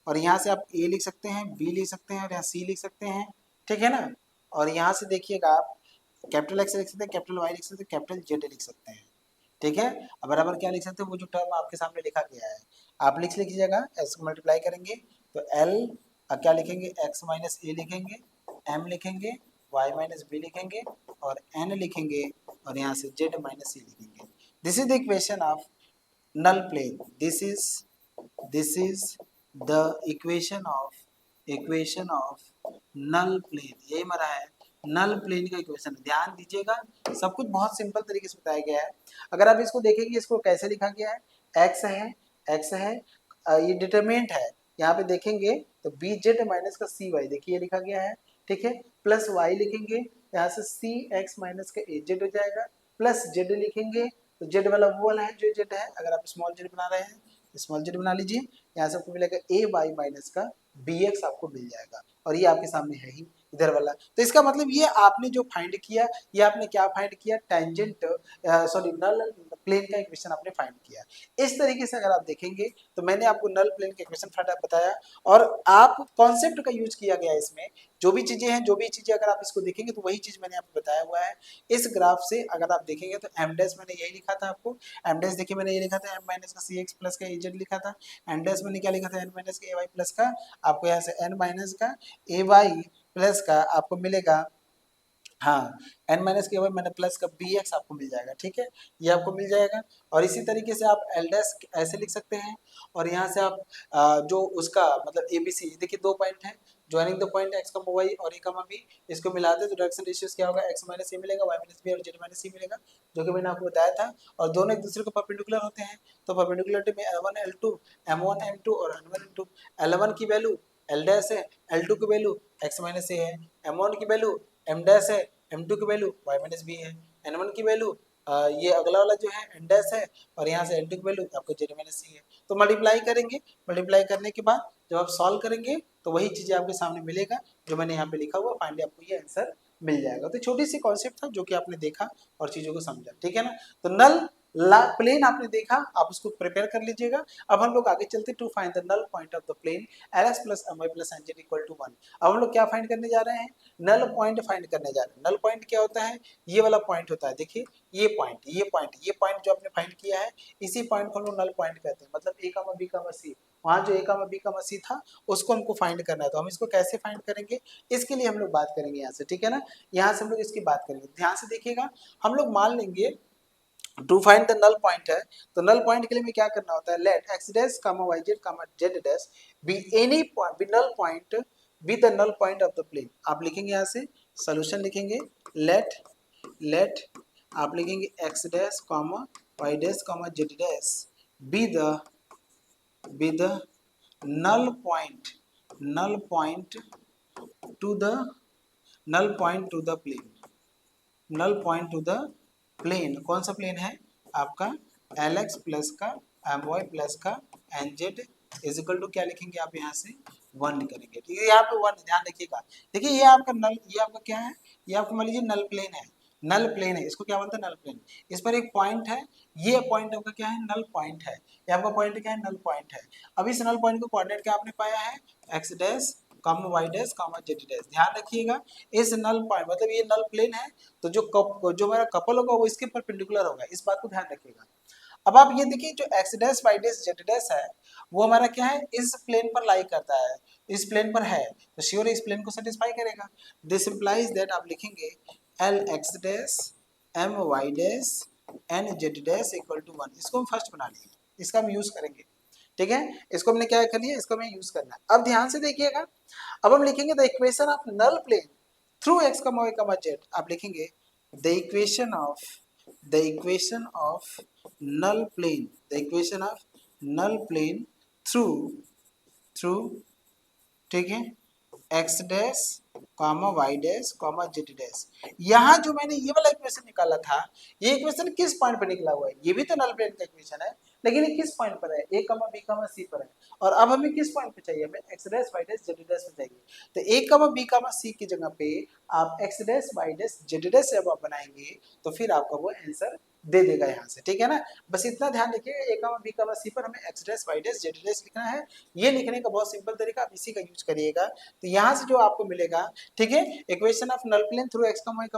और यहाँ से आप ए लिख सकते हैं, बी लिख सकते हैं, और यहाँ सी लिख सकते हैं, ठीक है ना, और यहाँ से देखिएगा आप कैपिटल एक्स लिख सकते हैं, कैपिटल वाई लिख सकते हैं, कैपिटल जेड लिख सकते हैं, ठीक है। अब बराबर क्या लिख सकते हैं, वो जो टर्म आपके सामने लिखा गया है आप लिख लीजिएगा, एक्स को मल्टीप्लाई करेंगे तो एल क्या लिखेंगे, एक्स माइनस ए लिखेंगे, एम लिखेंगे, वाई माइनस बी लिखेंगे, और एन लिखेंगे, और यहाँ से जेड माइनस सी लिखेंगे। This is the equation of null plane, this is the equation of null plane, यही हमारा है नल प्लेन का इक्वेशन, ध्यान दीजिएगा, सब कुछ बहुत सिंपल तरीके से बताया गया है। अगर आप इसको देखेंगे, इसको कैसे लिखा गया है, एक्स है, ये डिटरमिनेंट है, यहाँ पे देखेंगे तो बी जेड माइनस का सी वाई, देखिए ये लिखा गया है, ठीक है, प्लस वाई लिखेंगे, यहाँ से सी एक्स माइनस का ए जेड हो जाएगा, प्लस जेड लिखेंगे, तो जेड वाला वो वाला है जो जेड है, अगर आप स्मॉल जेड बना रहे हैं स्मॉल जेड बना लीजिए, यहाँ से आपको मिलेगा ए वाई माइनस का बी एक्स आपको मिल जाएगा, और ये आपके सामने है ही इधर वाला, तो इसका मतलब ये आपने जो फाइंड किया, ये आपने क्या फाइंड किया, टेंजेंट सॉरी नल प्लेन का इक्वेशन आपने फाइंड किया। इस तरीके से अगर आप देखेंगे तो मैंने आपको नल प्लेन का इक्वेशन फटाफट बताया, और आप कॉन्सेप्ट का यूज किया गया इसमें, जो भी चीजें हैं, जो भी चीजें अगर आप इसको देखेंगे तो वही चीज मैंने आपको बताया हुआ है। इस ग्राफ से अगर आप देखेंगे तो एम डैश मैंने यही लिखा था आपको, एम डैश देखिए मैंने ये लिखा था, एम माइनस का सी एक्स प्लस का ए जेड लिखा था, एन डैश मैंने क्या लिखा था, एन माइनस का ए वाई प्लस का, आपको यहाँ से एन माइनस का ए वाई प्लस का आपको मिलेगा, हाँ, एन माइनस के मैंने प्लस का बी एक्स आपको मिल जाएगा, ठीक है, ये आपको मिल जाएगा। और इसी तरीके से आप एल डैश ऐसे लिख सकते हैं, और यहाँ से आप जो उसका मतलब ए बी सी, देखिए दो पॉइंट है, joining the point x, y और a, b, इसको मिलाते तो डायरेक्शन रेशियोज क्या होगा, x माइनस a मिलेगा, y माइनस b और z माइनस c मिलेगा, जो कि मैंने आपको बताया था। और दोनों एक दूसरे को परपेंडिकुलर होते हैं, तो परपेंडिकुलरिटी में L1 L2 M1 M2 और N1 N2। L1 की वैल्यू L डैश है, L2 की वैल्यू x माइनस a है, M1 की वैल्यू M डैश है, M2 की वैल्यू y माइनस b है, N1 की वैल्यू ये अगला वाला जो है n डैश है, और यहाँ से n2 की वैल्यू आपको z माइनस c है। तो मल्टीप्लाई करेंगे, मल्टीप्लाई करने के बाद जब आप सॉल्व करेंगे तो वही चीजें आपके सामने मिलेगा जो मैंने यहाँ पे लिखा हुआ, फाइनली आपको ये आंसर मिल जाएगा। तो छोटी सी कॉन्सेप्ट था जो कि आपने देखा और चीजों को समझा, ठीक है ना। तो नल प्लेन आपने देखा, आप उसको प्रिपेयर कर लीजिएगा। अब हम लोग आगे चलते to find the null point of the plane LS plus my plus nz equal to 1। अब हम लोग क्या फाइंड करने जा रहे हैं, नल पॉइंट फाइंड करने जा रहे हैं। नल पॉइंट क्या होता है, ये वाला पॉइंट होता है, देखिए ये पॉइंट, ये पॉइंट जो आपने फाइंड किया है, इसी पॉइंट को हम लोग नल पॉइंट कहते हैं। मतलब a, b, c, वहां जो a, b, c था उसको हमको फाइंड करना है। तो हम इसको कैसे फाइंड करेंगे, इसके लिए हम लोग बात करेंगे यहाँ से, ठीक है ना। यहाँ से हम लोग इसकी बात करेंगे, ध्यान से देखिएगा। हम लोग मान लेंगे to find the null point है, तो नल पॉइंट के लिए हमें क्या करना होता है, let x dash y z dash be any be null point be the null point of the plane. आप लिखेंगे यहाँ से सोल्यूशन लिखेंगे, लेट आप लिखेंगे x dash y dash z dash be the null point to the null point to the plane, null point to the plane। कौन सा plane है आपका, Lx प्लस का My प्लस का Nz इज इक्वल टू क्या लिखेंगे आप यहाँ से 1 करेंगे, ठीक है। यहाँ पे 1 ध्यान रखिएगा। देखिए ये आपका नल, ये आपका क्या है, ये आपको मान लीजिए नल प्लेन है, नल प्लेन है, इसको क्या बोलते हैं, नल प्लेन। इस पर एक पॉइंट है, ये पॉइंट आपका क्या है, नल पॉइंट है। ये आपका पॉइंट क्या है, नल पॉइंट है। अब इस नल पॉइंट को कोऑर्डिनेट क्या आपने पाया है, X dash y dash Z dash. ध्यान रखिएगा इस नल पॉइंट, मतलब ये नल प्लेन है, तो जो हमारा कपल होगा वो इसके परपेंडिकुलर होगा, इस बात को ध्यान रखिएगा। अब आप ये देखिए जो x dash y dash Z dash है वो हमारा क्या है, इस प्लेन पर लाई करता है, इस प्लेन पर है, तो श्योर इस प्लेन को सेटिस्फाई करेगा। दिस इंप्लाइज दैट आप लिखेंगे l x dash m y dash n Z dash equal to 1। इसको हम फर्स्ट बना लेंगे, इसका हम यूज करेंगे, ठीक है। इसको हमने क्या कर लिया, इसको हमें यूज करना है। अब ध्यान से देखिएगा, अब हम लिखेंगे the equation of null plane through x, y, z। आप लिखेंगे the equation of null plane, the equation of null plane through, ठीक है, x dash y dash z dash. यहाँ जो मैंने ये वाला इक्वेशन निकाला था, ये इक्वेशन किस पॉइंट पर निकला हुआ है, ये भी तो नल प्लेन का इक्वेशन है, लेकिन ये किस पॉइंट पर है, a, b, c पर है। और अब हमें किस पॉइंट पे चाहिए, हमें x dash y dash z dash पे चाहिए। तो a, b, c की जगह पे आप x dash y dash z dash जब आप बनाएंगे तो फिर आपका वो आंसर दे देगा यहाँ से, ठीक है ना। बस इतना ध्यान रखिएगा, a, b, c पर हमें x dash y dash z dash लिखना है। ये लिखने का बहुत सिंपल तरीका, आप इसी का यूज करिएगा। तो यहाँ से जो आपको मिलेगा, ठीक है, equation of null plane through x, y, z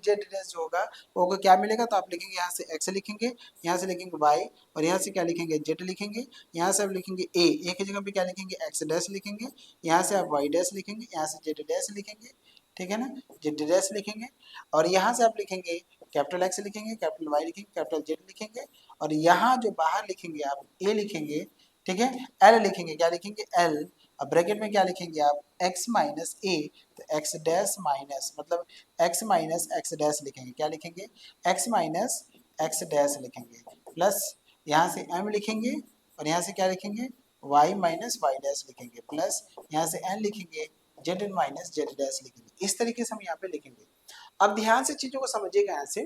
dash जो होगा वो क्या मिलेगा, तो आप लिखेंगे यहाँ से x लिखेंगे, यहाँ से लिखेंगे y, और यहाँ से क्या लिखेंगे, z लिखेंगे। यहाँ से आप लिखेंगे a की जगह पे क्या लिखेंगे, x डैश लिखेंगे। यहाँ से आप y डैश लिखेंगे, यहाँ से z डैश लिखेंगे, ठीक है ना, z डैश लिखेंगे। और यहाँ से आप लिखेंगे कैपिटल X लिखेंगे, कैपिटल Y लिखेंगे, कैपिटल Z लिखेंगे। और यहाँ जो बाहर लिखेंगे आप a लिखेंगे, ठीक है, L लिखेंगे, क्या लिखेंगे, L। अब ब्रैकेट में क्या लिखेंगे आप, x माइनस a, तो x डैश माइनस, मतलब x माइनस x डैश लिखेंगे, क्या लिखेंगे, x माइनस x डैश लिखेंगे, प्लस यहाँ से m लिखेंगे, और यहाँ से क्या लिखेंगे, y माइनस y डैश लिखेंगे, प्लस यहाँ से n लिखेंगे, z माइनस z डैश लिखेंगे। इस तरीके से हम यहाँ पे लिखेंगे। अब ध्यान से चीजों को समझिएगा यहाँ से,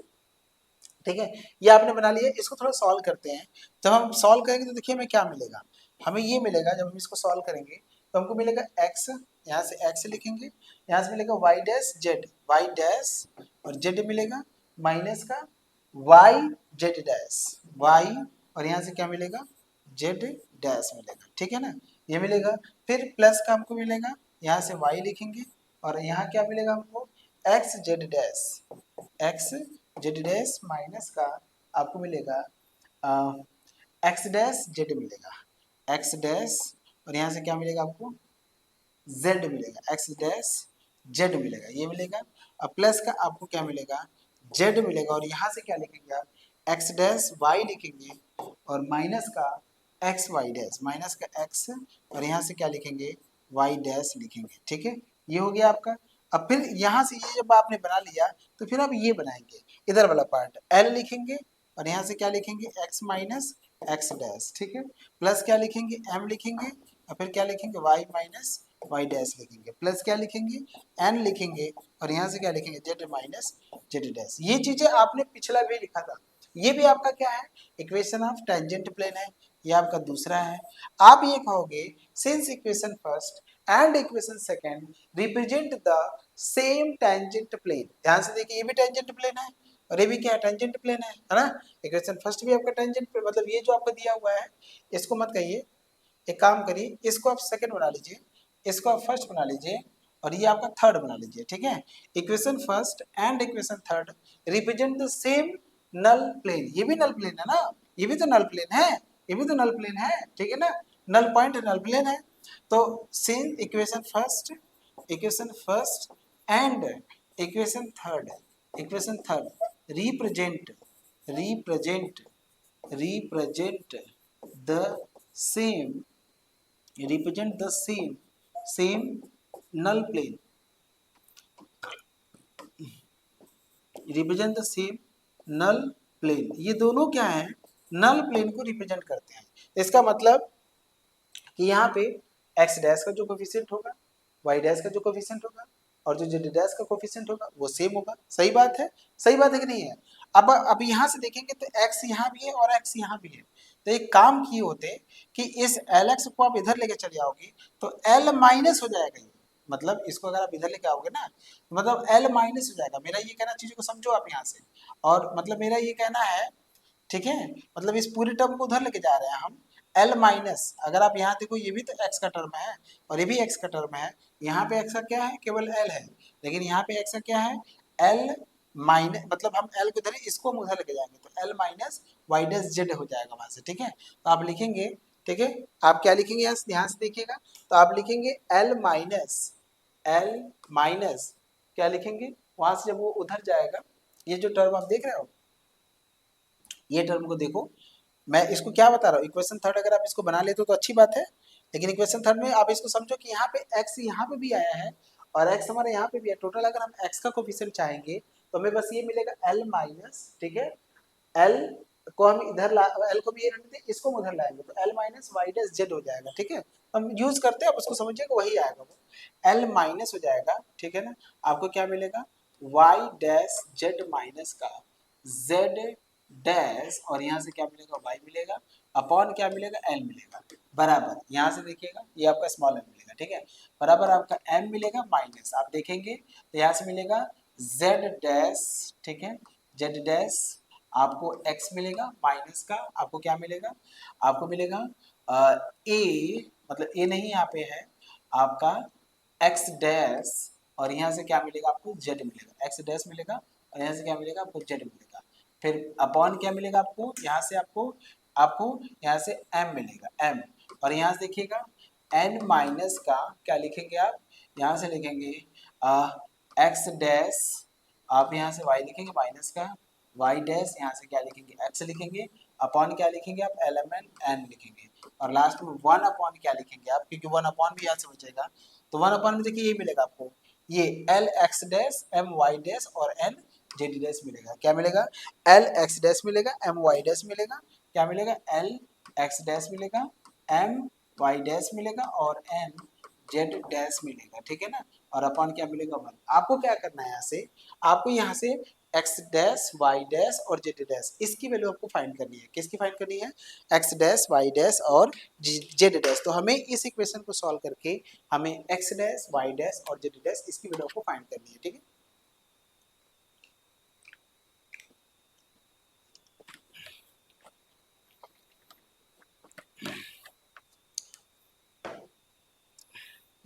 ठीक है। ये आपने बना लिया, इसको थोड़ा सॉल्व करते हैं। जब हम सॉल्व करेंगे तो देखिए हमें क्या मिलेगा, हमें ये मिलेगा, जब हम इसको सॉल्व करेंगे तो हमको मिलेगा x, यहाँ से x लिखेंगे, यहाँ से मिलेगा y dash z, y dash और z मिलेगा, माइनस का y z डैश y, और यहाँ से क्या मिलेगा, z डैश मिलेगा, ठीक है ना, ये मिलेगा। फिर प्लस का हमको मिलेगा, यहाँ से y लिखेंगे, और यहाँ क्या मिलेगा हमको, x z dash, x z dash minus का आपको मिलेगा x डैश z मिलेगा, x डैश, और यहाँ से क्या मिलेगा आपको, z मिलेगा, x डैश z मिलेगा, ये मिलेगा। अब प्लस का आपको क्या मिलेगा, z मिलेगा, और यहाँ से क्या लिखेंगे आप, x डैश y लिखेंगे, और माइनस का x y डैश, माइनस का x, और यहाँ से क्या लिखेंगे, वाई डैश लिखेंगे, ठीक है। ये हो गया आपका। अब फिर यहाँ से ये जब आपने बना लिया तो फिर आप ये बनाएंगे, इधर वाला पार्ट एल लिखेंगे और यहाँ से क्या लिखेंगे एक्स माइनस एक्स डैश, ठीक है। प्लस क्या लिखेंगे एम लिखेंगे और फिर क्या लिखेंगे वाई माइनस वाई डैश लिखेंगे, प्लस क्या लिखेंगे एन लिखेंगे और यहाँ से क्या लिखेंगे जेड माइनस जेड डैश। ये चीजें आपने पिछला भी लिखा था। ये भी आपका क्या है इक्वेशन ऑफ टेंजेंट प्लेन है, ये आपका दूसरा है। आप ये कहोगे since equation first and equation second represent the same tangent plane. ध्यान से देखिए ये भी टेंजेंट प्लेन है और ये भी क्या है टेंजेंट प्लेन है ना। इक्वेशन फर्स्ट भी आपका टेंजेंट प्लेन, मतलब ये जो आपको दिया हुआ है इसको मत कहिए, एक काम करिए इसको आप सेकंड बना लीजिए, इसको आप फर्स्ट बना लीजिए और ये आपका थर्ड बना लीजिए, ठीक है। Equation first and equation third represent the same null plane. ये भी नल प्लेन है ना, ये भी तो नल प्लेन है, ये भी तो नल प्लेन है, ठीक है ना। नल पॉइंट नल प्लेन है। तो same equation first and equation third represent represent represent the same represent the same null plane, represent the same null plane। ये दोनों क्या है नल प्लेन को रिप्रेजेंट करते हैं। इसका मतलब कि यहाँ पे एक्स डैश का जो कोफिशिएंट होगा वाई डैश का जो कोफिशिएंट होगा और जो जेड डैश का कोफिशिएंट होगा वो सेम होगा। सही बात है, सही बात है कि नहीं है। अब यहाँ से देखेंगे तो एक्स यहाँ भी है और एक्स यहाँ भी है, तो एक काम किए होते कि इस एल एक्स को आप इधर लेके चले जाओगे तो एल माइनस हो जाएगा। ये मतलब इसको अगर आप इधर लेके आओगे ना तो मतलब एल माइनस हो जाएगा। मेरा ये कहना चीजों को समझो आप यहाँ से, और मतलब मेरा ये कहना है ठीक है, मतलब इस पूरी टर्म को उधर लेके जा रहे हैं हम। एल माइनस अगर आप यहाँ देखो ये भी तो एक्स का टर्म है और ये भी एक्स का टर्म है। यहाँ पे एक्स का क्या है केवल एल है, लेकिन यहाँ पे एक्स का क्या है एल माइनस, मतलब हम एल को इधर इसको हम उधर लेके जाएंगे तो l minus y dash z हो जाएगा वहां से, ठीक है। तो आप लिखेंगे, ठीक है, आप क्या लिखेंगे यहाँ ध्यान से देखिएगा, तो आप लिखेंगे एल माइनस क्या लिखेंगे वहां से जब वो उधर जाएगा, ये जो टर्म आप देख रहे हो ये टर्म को देखो। मैं इसको क्या बता रहा हूँ इक्वेशन थर्ड अगर आप इसको बना लेते हो तो अच्छी बात है, लेकिन इक्वेशन थर्ड में आप इसको समझो कि यहाँ पे एक्स यहाँ पे भी आया है और एक्स हमारे यहाँ पे भी है। टोटल अगर हम एक्स का कोफिशिएंट चाहेंगे तो हमें बस ये मिलेगा एल माइनस, ठीक है। एल को हम इधर ला, एल को भी ये रहने दें, इसको हम उधर लाएंगे तो l minus y dash z हो जाएगा, ठीक है। हम यूज करते हैं आप उसको समझिएगा वही आएगा वो एल माइनस हो जाएगा, ठीक है ना। आपको क्या मिलेगा वाई डैश जेड माइनस का जेड डैश और यहाँ से क्या मिलेगा वाई मिलेगा अपॉन क्या मिलेगा एल मिलेगा बराबर, यहाँ से देखिएगा ये आपका स्मॉल एम मिलेगा, ठीक है, बराबर आपका एम मिलेगा माइनस आप देखेंगे तो यहाँ से मिलेगा जेड डैश, ठीक है, जेड डैश आपको x मिलेगा माइनस का आपको क्या मिलेगा आपको मिलेगा ए, मतलब ए नहीं यहाँ पे है आपका x डैश और यहाँ से क्या मिलेगा आपको z मिलेगा, x डैश मिलेगा और यहाँ से क्या मिलेगा आपको z मिलेगा। फिर अपॉन क्या मिलेगा आपको यहाँ से आपको आपको यहाँ से m मिलेगा m, और यहाँ से देखिएगा n माइनस का क्या लिखेंगे आप यहाँ से लिखेंगे x डैश, आप यहाँ से y लिखेंगे माइनस का y डैश, यहाँ से क्या लिखेंगे x लिखेंगे अपॉन क्या लिखेंगे आप एलिमेंट n लिखेंगे और लास्ट में 1 अपॉन क्या लिखेंगे आप, क्योंकि 1 अपॉन भी यहाँ से बचेगा तो 1 अपॉन में देखिए ये मिलेगा आपको ये l x dash m y dash और एन जेड डैश मिलेगा। क्या मिलेगा एल एक्स डैश मिलेगा एम वाई डैश मिलेगा, क्या मिलेगा एल एक्स डैश मिलेगा एम वाई डैश मिलेगा और एन जेड डैश मिलेगा, ठीक है ना। और अपॉन क्या मिलेगा 1। आपको क्या करना है यहाँ से आपको यहाँ से एक्स डैश वाई डैश और जेड डैश इसकी वैल्यू आपको फाइंड करनी है। किसकी फाइंड करनी है एक्स डैश वाई डैश और जेड डैश। तो हमें इस इक्वेशन को सॉल्व करके हमें एक्स डैश वाई डैश और जेड डैश इसकी वैल्यू आपको फाइंड करनी है, ठीक है।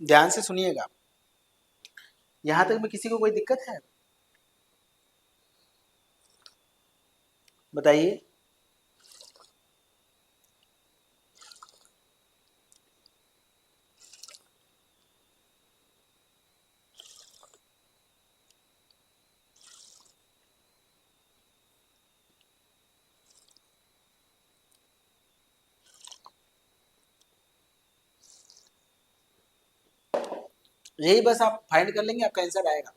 ध्यान से सुनिएगा, यहां तक में किसी को कोई दिक्कत है बताइए। यही बस आप फाइंड कर लेंगे, आपका आंसर आएगा।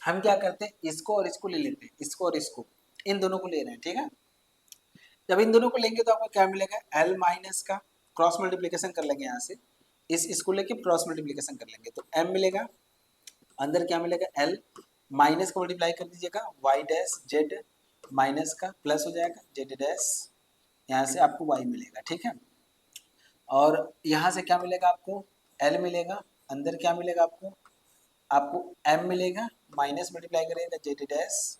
हम क्या करते हैं, इसको और इसको ले लेते हैं, इसको और इसको, इन दोनों को ले रहे हैं, ठीक है। जब इन दोनों को लेंगे तो आपको क्या मिलेगा, एल माइनस का क्रॉस मल्टीप्लीकेशन कर लेंगे यहाँ से, इस इसको लेके क्रॉस मल्टीप्लीकेशन कर लेंगे तो एम मिलेगा, अंदर क्या मिलेगा, एल माइनस का मल्टीप्लाई कर दीजिएगा, वाई डैश जेड माइनस का प्लस हो जाएगा जेड डैश, यहाँ से आपको वाई मिलेगा, ठीक है। और यहाँ से क्या मिलेगा आपको, एल मिलेगा, अंदर क्या मिलेगा आपको, आपको एम मिलेगा, माइनस मल्टीप्लाई करेगा जेड डैश,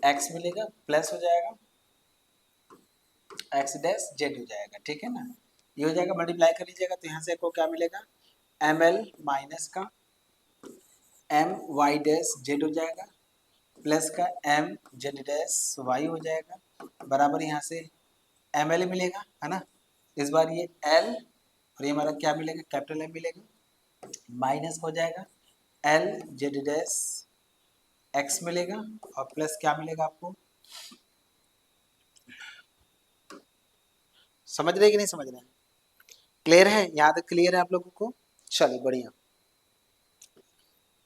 एक्स मिलेगा, प्लस हो जाएगा एक्स डैश जेड हो जाएगा, ठीक है ना। ये हो जाएगा, मल्टीप्लाई कर लीजिएगा तो यहाँ से आपको क्या मिलेगा, एम एल माइनस का एम वाई डैश जेड हो जाएगा, प्लस का एम जेड डैश वाई हो जाएगा, बराबर यहाँ से एम एल मिलेगा, है ना। इस बार ये एल और ये हमारा क्या मिलेगा, कैपिटल एम मिलेगा, माइनस हो जाएगा एल जेड डैश एक्स मिलेगा, और प्लस क्या मिलेगा आपको, समझ रहे कि नहीं समझ रहे हैं, क्लियर है, यहाँ तक क्लियर है आप लोगों को, चलिए बढ़िया।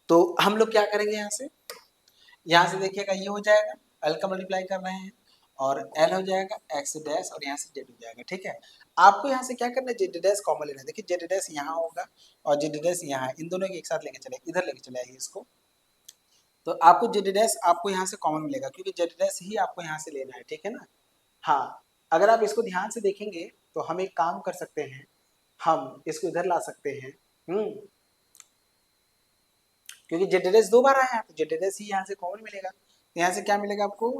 तो हम लोग क्या करेंगे, यहाँ से देखिएगा ये हो जाएगा, एल का मल्टीप्लाई कर रहे हैं, और एल हो जाएगा एक्स डैश और यहाँ से जेड हो जाएगा, ठीक है। आपको यहाँ से क्या करना है, जेड डैश कॉमन लेना है, देखिए जेड डैश यहाँ होगा और जेड डैश यहाँ है, इन दोनों के एक साथ लेके चले, इधर लेके चले आइए इसको, तो आपको जेड डैश आपको यहाँ से कॉमन मिलेगा, क्योंकि जेड डैश ही आपको यहाँ से लेना है, ठीक है ना। हाँ, अगर आप इसको ध्यान से देखेंगे तो हम एक काम कर सकते हैं, हम इसको इधर ला सकते हैं, क्योंकि जेड डैश दो बार आया है तो जेड डैश ही यहाँ से कॉमन मिलेगा, तो यहाँ से क्या मिलेगा आपको,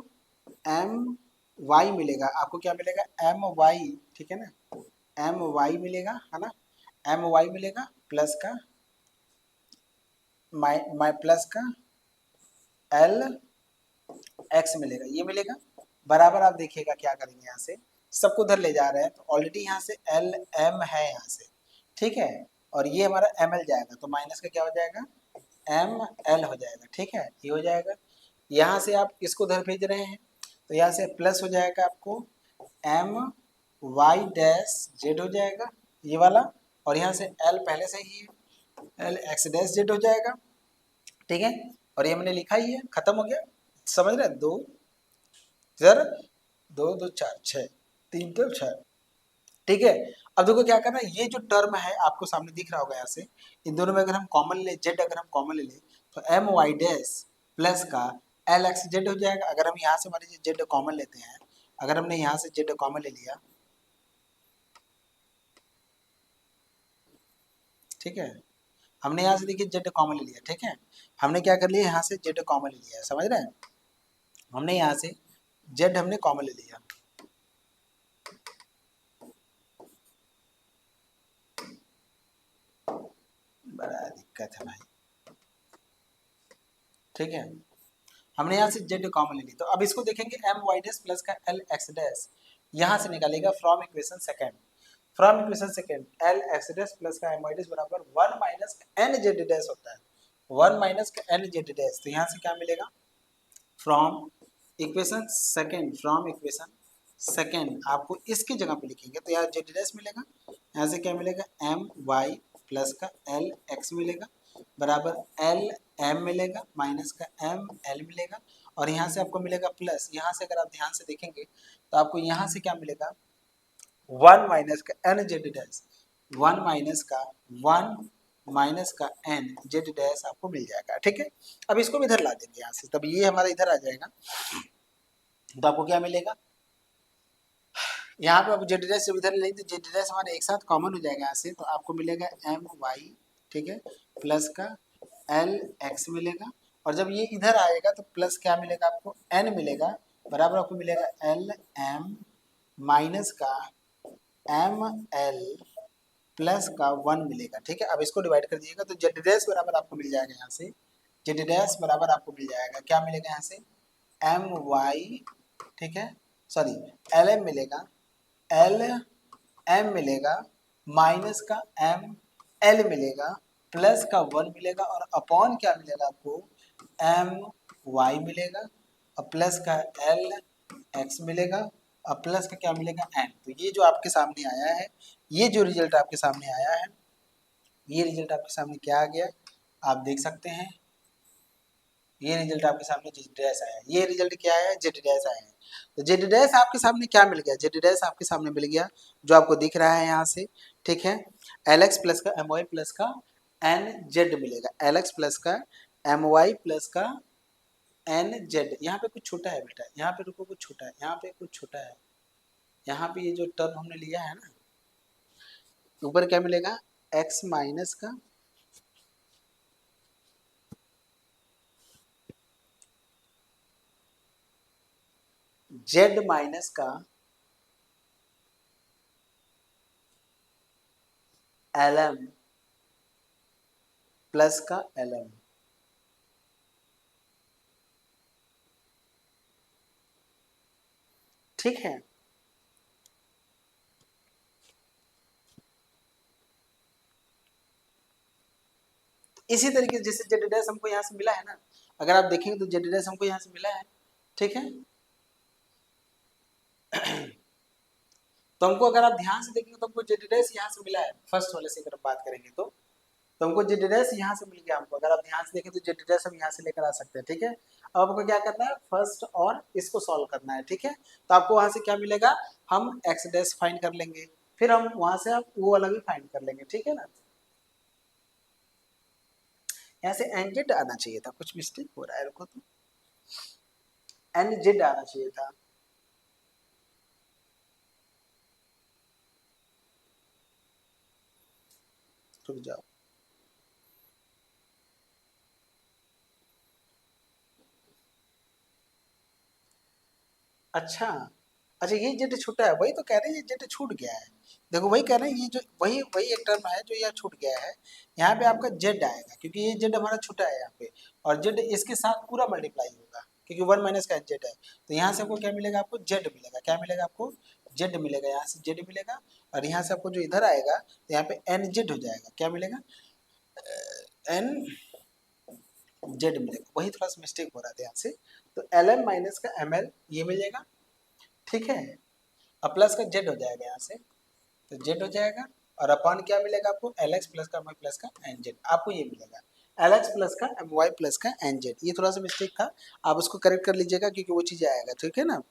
एम वाई मिलेगा, आपको क्या मिलेगा, एम वाई, ठीक है ना, एम वाई मिलेगा, है ना, एम वाई मिलेगा, प्लस का माई प्लस का एल एक्स मिलेगा, ये मिलेगा, बराबर आप देखिएगा क्या करेंगे, यहाँ से सबको उधर ले जा रहे हैं, तो ऑलरेडी यहाँ से एल एम है यहाँ से, ठीक है, और ये हमारा एम एल जाएगा, तो माइनस का क्या हो जाएगा, एम एल हो जाएगा, ठीक है, ये हो जाएगा। यहाँ से आप इसको उधर भेज रहे हैं तो यहाँ से प्लस हो जाएगा आपको एम वाई डैश जेड हो जाएगा, ये वाला, और यहाँ से एल पहले से ही है, एल एक्स डैश जेड हो जाएगा, ठीक है, और ये मैंने लिखा ही है, खत्म हो गया, समझ रहे हैं, दो जर दो दो चार छः, तीन तो छः, ठीक है। अब देखो क्या करना है, ये जो टर्म है आपको सामने दिख रहा होगा, यहाँ से इन दोनों में अगर हम कॉमन ले, जेड अगर हम कॉमन ले लें तो एम वाई डैश प्लस का एल एक्स जेड हो जाएगा, अगर हम यहाँ से मान लीजिए जेड कॉमन लेते हैं, अगर हमने यहाँ से जेड कॉमन ले लिया, ठीक है, हमने यहाँ से देखिए जेड कॉमन ले लिया, ठीक है, हमने क्या कर लिया, यहाँ से जेड कॉमन ले लिया, समझ रहे हैं, हमने यहाँ से जेड हमने कॉमन ले लिया, बड़ा दिक्कत है भाई, ठीक है, हमने यहाँ से जेड कॉमन ले ली, तो अब इसको देखेंगे एम वाई डैश प्लस का एल एक्स डैश, यहाँ से निकालेगा from equation second, from equation second l x dash plus का एम वाई डैश बराबर one minus n Z dash होता है, वन माइनस का एन जेड डैश, तो यहाँ से क्या मिलेगा, from equation second, from equation second आपको इसकी जगह पे लिखेंगे तो यहाँ जेड डैश मिलेगा, यहाँ से क्या मिलेगा, एम वाई प्लस का एल एक्स मिलेगा, बराबर एल एम मिलेगा, माइनस का एम एल मिलेगा, और यहाँ से आपको मिलेगा प्लस, यहाँ से अगर आप ध्यान से देखेंगे तो आपको यहाँ से क्या मिलेगा, वन माइनस का N Z dash, one minus का वन माइनस का एन जेड डैश आपको मिल जाएगा, ठीक है। अब इसको भी इधर ला देंगे यहाँ से, तब ये हमारा इधर आ जाएगा, तो आपको क्या मिलेगा, यहाँ पे आप जेड डैश जब इधर लेंगे तो जेड डैश हमारे एक साथ कॉमन हो जाएगा यहाँ से, तो आपको मिलेगा एम वाई, ठीक है, प्लस का एल एक्स मिलेगा, और जब ये इधर आएगा तो प्लस क्या मिलेगा आपको, एन मिलेगा, बराबर आपको मिलेगा एल एम माइनस का एम एल प्लस का वन मिलेगा, ठीक है। अब इसको डिवाइड कर दीजिएगा तो जेड डैश बराबर आपको मिल जाएगा, यहाँ से जेड डैश बराबर आपको मिल जाएगा, क्या मिलेगा यहाँ से, एम वाई, ठीक है, सॉरी एल एम मिलेगा, एल एम मिलेगा, माइनस का एम एल मिलेगा, प्लस का वन मिलेगा, और अपॉन क्या मिलेगा आपको, एम वाई मिलेगा, और प्लस का एल एक्स मिलेगा, और प्लस का क्या मिलेगा, एन। तो ये जो आपके सामने आया है, ये जो रिजल्ट आपके सामने आया है, ये रिजल्ट आपके सामने क्या आ गया, आप देख सकते हैं ये रिजल्ट आपके सामने जेड डैश आया है। ये रिजल्ट क्या है, जेड डैश आया है। तो जेड डैश आपके सामने क्या मिल गया, जेड डैश आपके सामने मिल गया जो आपको दिख रहा है यहाँ से, ठीक है। एल एक्स प्लस का एम वाई प्लस का एन जेड मिलेगा, एल एक्स प्लस का एम वाई प्लस का एन जेड। यहाँ पे कुछ छोटा है बेटा, यहाँ पे रुको, कुछ छोटा है, यहाँ पे कुछ छोटा है, यहाँ पे ये जो टर्म हमने लिया है ना, ऊपर क्या मिलेगा, एक्स माइनस का जेड माइनस का एल एम प्लस का एल एम। ठीक है, इसी तरीके से जैसे जेड डैश हमको यहाँ से मिला है ना, अगर आप देखेंगे तो जेड डैश हमको यहाँ से मिला है, ठीक है। तो हमको अगर आप ध्यान से देखेंगे तो हमको जेड डैश यहाँ से मिला है, फर्स्ट वाले से अगर बात करेंगे तो हमको जेड डैश यहाँ से मिल गया हमको, अगर आप ध्यान से देखें तो जेड डैश हम यहाँ से लेकर आ सकते हैं, ठीक है। अब आपको क्या करना है, फर्स्ट और इसको सॉल्व करना है, ठीक है। तो आपको वहां से क्या मिलेगा, हम एक्स डैश फाइंड कर लेंगे, फिर हम वहां से आप वो वाला भी फाइंड कर लेंगे, ठीक है ना। यहाँ से एन जेड आना चाहिए था, कुछ मिस्टेक हो रहा है, रुको तो, एन जेड आना चाहिए था। रुक जाओ, अच्छा अच्छा, ये जेड छूटा है, वही तो कह रहे हैं ये जेड छूट गया है। देखो वही कह रहे हैं, ये जो वही वही एक टर्म है जो यहाँ छूट गया है, यहाँ पे आपका जेड आएगा क्योंकि ये जेड हमारा छूटा है यहाँ पे, और जेड इसके साथ पूरा मल्टीप्लाई होगा क्योंकि वन माइनस का जेड है। तो यहाँ से आपको क्या मिलेगा, आपको जेड मिलेगा, क्या मिलेगा आपको, जेड मिलेगा, यहाँ से जेड मिलेगा, और यहाँ से आपको जो इधर आएगा तो यहाँ पे एन जेड हो जाएगा, क्या मिलेगा, एन जेड मिलेगा। वही थोड़ा सा मिस्टेक हो रहा था यहाँ से। तो एल एम माइनस का एम एल ये मिलेगा, ठीक है। अब प्लस का जेड हो जाएगा यहाँ से, तो जेड हो जाएगा, और अपॉन क्या मिलेगा आपको, एल एक्स प्लस का एम वाई प्लस का एन जेड, आपको ये मिलेगा एल एक्स प्लस का एम वाई प्लस का एन जेड। ये थोड़ा सा मिस्टेक था, आप उसको करेक्ट कर लीजिएगा क्योंकि वो चीज़ आएगा, ठीक है ना।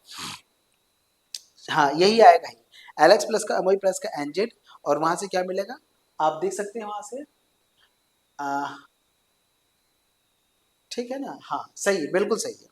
हाँ यही आएगा ही, एल एक्स प्लस का एम वाई प्लस का एन जेड, और वहाँ से क्या मिलेगा, आप देख सकते हैं वहाँ से, ठीक है ना, हाँ सही है, बिल्कुल सही है,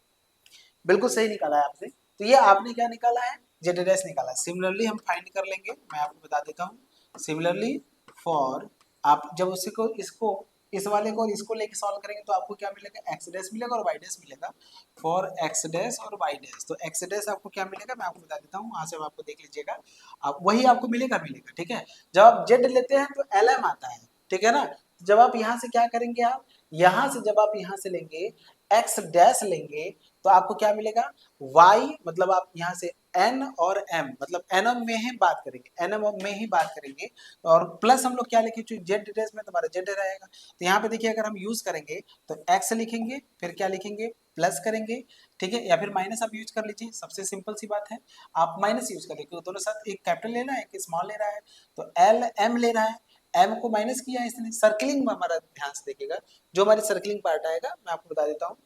बिल्कुल सही निकाला है आपने। तो ये आपने क्या निकाला है, जेड डैश निकाला। सिमिलरली हम फाइंड कर लेंगे, मैं आपको बता देता हूँ। सिमिलरली फॉर, आप जब उसी को इसको इस वाले को और इसको लेके सॉल्व करेंगे तो आपको क्या मिलेगा, एक्स डैश मिलेगा और वाई डैश मिलेगा। फॉर एक्स डैश और वाई डैश, तो एक्स डैश आपको क्या मिलेगा मैं आपको बता देता हूँ, वहां से आप आपको देख लीजिएगा, आप वही आपको मिलेगा मिलेगा, ठीक है। जब आप जेड लेते हैं तो एल एम आता है, ठीक है ना। जब आप यहाँ से क्या करेंगे, आप यहाँ से जब आप यहाँ से लेंगे एक्स डैश लेंगे तो आपको क्या मिलेगा, y मतलब आप यहाँ से n और m मतलब nm में ही बात करेंगे, nm में ही बात करेंगे, और प्लस हम लोग क्या लिखेंगे, क्योंकि जेड डिटेल्स में तुम्हारा जेड रहेगा। तो यहाँ पे देखिए अगर हम यूज करेंगे तो x लिखेंगे, फिर क्या लिखेंगे, प्लस करेंगे, ठीक है, या फिर माइनस आप यूज कर लीजिए, सबसे सिंपल सी बात है, आप माइनस यूज कर लीजिए, दोनों साथ, एक कैपिटल लेना है एक स्मॉल ले रहा है, तो एल एम ले रहा है, एम को माइनस किया है इसने, सर्कलिंग में हमारा ध्यान से देखिएगा, जो हमारी सर्कलिंग पार्ट आएगा मैं आपको बता देता हूँ,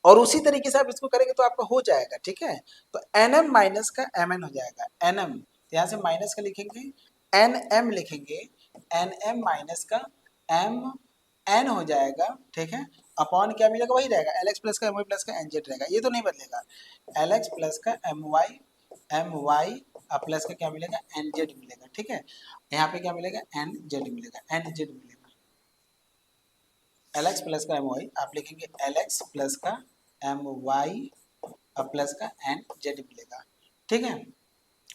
और उसी तरीके से आप इसको करेंगे तो आपका हो जाएगा, ठीक है। तो एन एम माइनस का एम एन हो जाएगा, एन एम, तो यहाँ से माइनस का लिखेंगे, एन एम लिखेंगे, एन एम माइनस का एम एन हो जाएगा, ठीक है। अपॉन क्या मिलेगा, वही रहेगा, एल एक्स प्लस का एम वाई प्लस का एन जेड रहेगा, ये तो नहीं बदलेगा, एल एक्स प्लस का एम वाई प्लस का क्या मिलेगा, एन जेड मिलेगा, ठीक है। यहाँ पे क्या मिलेगा, एन जेड मिलेगा, एन जेड मिलेगा, एल एक्स प्लस का एम वाई आप लिखेंगे, एल एक्स प्लस का एम वाई प्लस का एन जेड मिलेगा, ठीक है,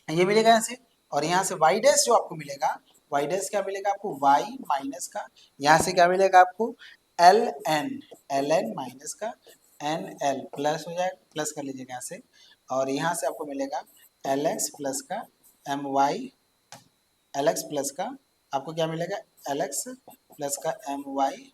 ये मिलेगा यहाँ से। और यहाँ से वाई डैश जो आपको मिलेगा, वाई डैश क्या मिलेगा आपको, वाई माइनस का, यहाँ से क्या मिलेगा आपको, एल एन माइनस का एन एल प्लस हो जाएगा, प्लस कर लीजिएगा यहाँ से, और यहाँ से आपको मिलेगा एल एक्स प्लस का M Y, L x plus का आपको क्या मिलेगा, एल एक्स प्लस का एम वाई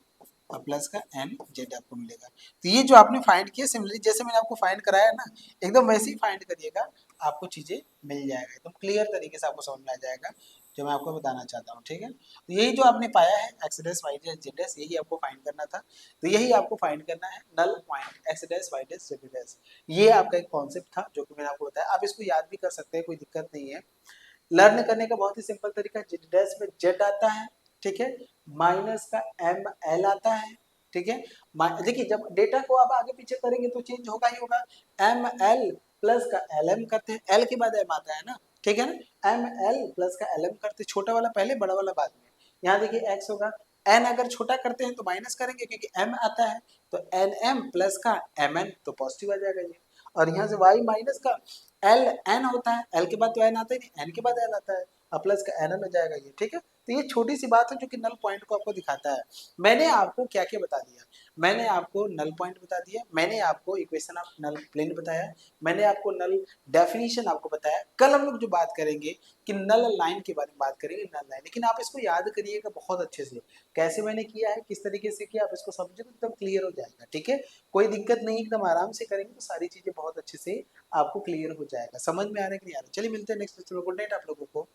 और प्लस का एन जेड आपको मिलेगा। तो ये जो आपने फाइंड किया सिमिलरली जैसे मैंने आपको फाइंड कराया ना, एकदम वैसे ही फाइंड करिएगा, आपको चीजें मिल जाएगा, एकदम क्लियर तरीके से आपको समझ में आ जाएगा। जो मैं आपको बताना चाहता हूँ, ठीक है। तो यही जो आपने पाया है X dash Y dash Z dash, यही आपको फाइंड करना था। तो यही आपको फाइंड करना है null point X dash Y dash Z dash. ये आपका एक कॉन्सेप्ट था जो कि मैंने आपको बताया। आप इसको याद भी कर सकते हैं, कोई दिक्कत नहीं है। लर्न करने का बहुत ही सिंपल तरीका, जेड डैश में जेड आता है, ठीक है, माइनस का एम एल आता है, ठीक है। देखिए जब डेटा को आप आगे पीछे करेंगे तो चेंज होगा ही होगा। एम एल प्लस का एल एम करते हैं, एल के बाद एम आता है ना, ठीक है ना। एम एल प्लस का एल एम करते, छोटा वाला पहले बड़ा वाला बाद में। यहाँ देखिए एक्स होगा, एन अगर छोटा करते हैं तो माइनस करेंगे क्योंकि एम आता है, तो एन एम प्लस का एम एन, तो पॉजिटिव आ जाएगा ये। और यहाँ से वाई माइनस का एल एन होता है, एल के बाद तो एन आता ही नहीं, एन के बाद एल आता है, और प्लस का एन एन हो जाएगा ये, ठीक है। तो ये छोटी सी बात है जो कि नल पॉइंट को आपको दिखाता है। मैंने आपको क्या क्या बता दिया, मैंने आपको नल पॉइंट बता दिया, मैंने आपको इक्वेशन ऑफ नल प्लेन बताया, मैंने आपको नल डेफिनेशन आपको बताया। कल हम लोग जो बात करेंगे कि नल लाइन के बारे में बात करेंगे, नल लाइन। लेकिन आप इसको याद करिएगा बहुत अच्छे से, कैसे मैंने किया है, किस तरीके से किया, आप इसको समझे तो एकदम क्लियर हो जाएगा, ठीक है। कोई दिक्कत नहीं, एकदम आराम से करेंगे तो सारी चीजें बहुत अच्छे से आपको क्लियर हो जाएगा। समझ में आ रहा है कि नहीं आ रहा? चलिए मिलते हैं नेक्स्ट लेक्चर में। गुड नाइट आप लोगों को।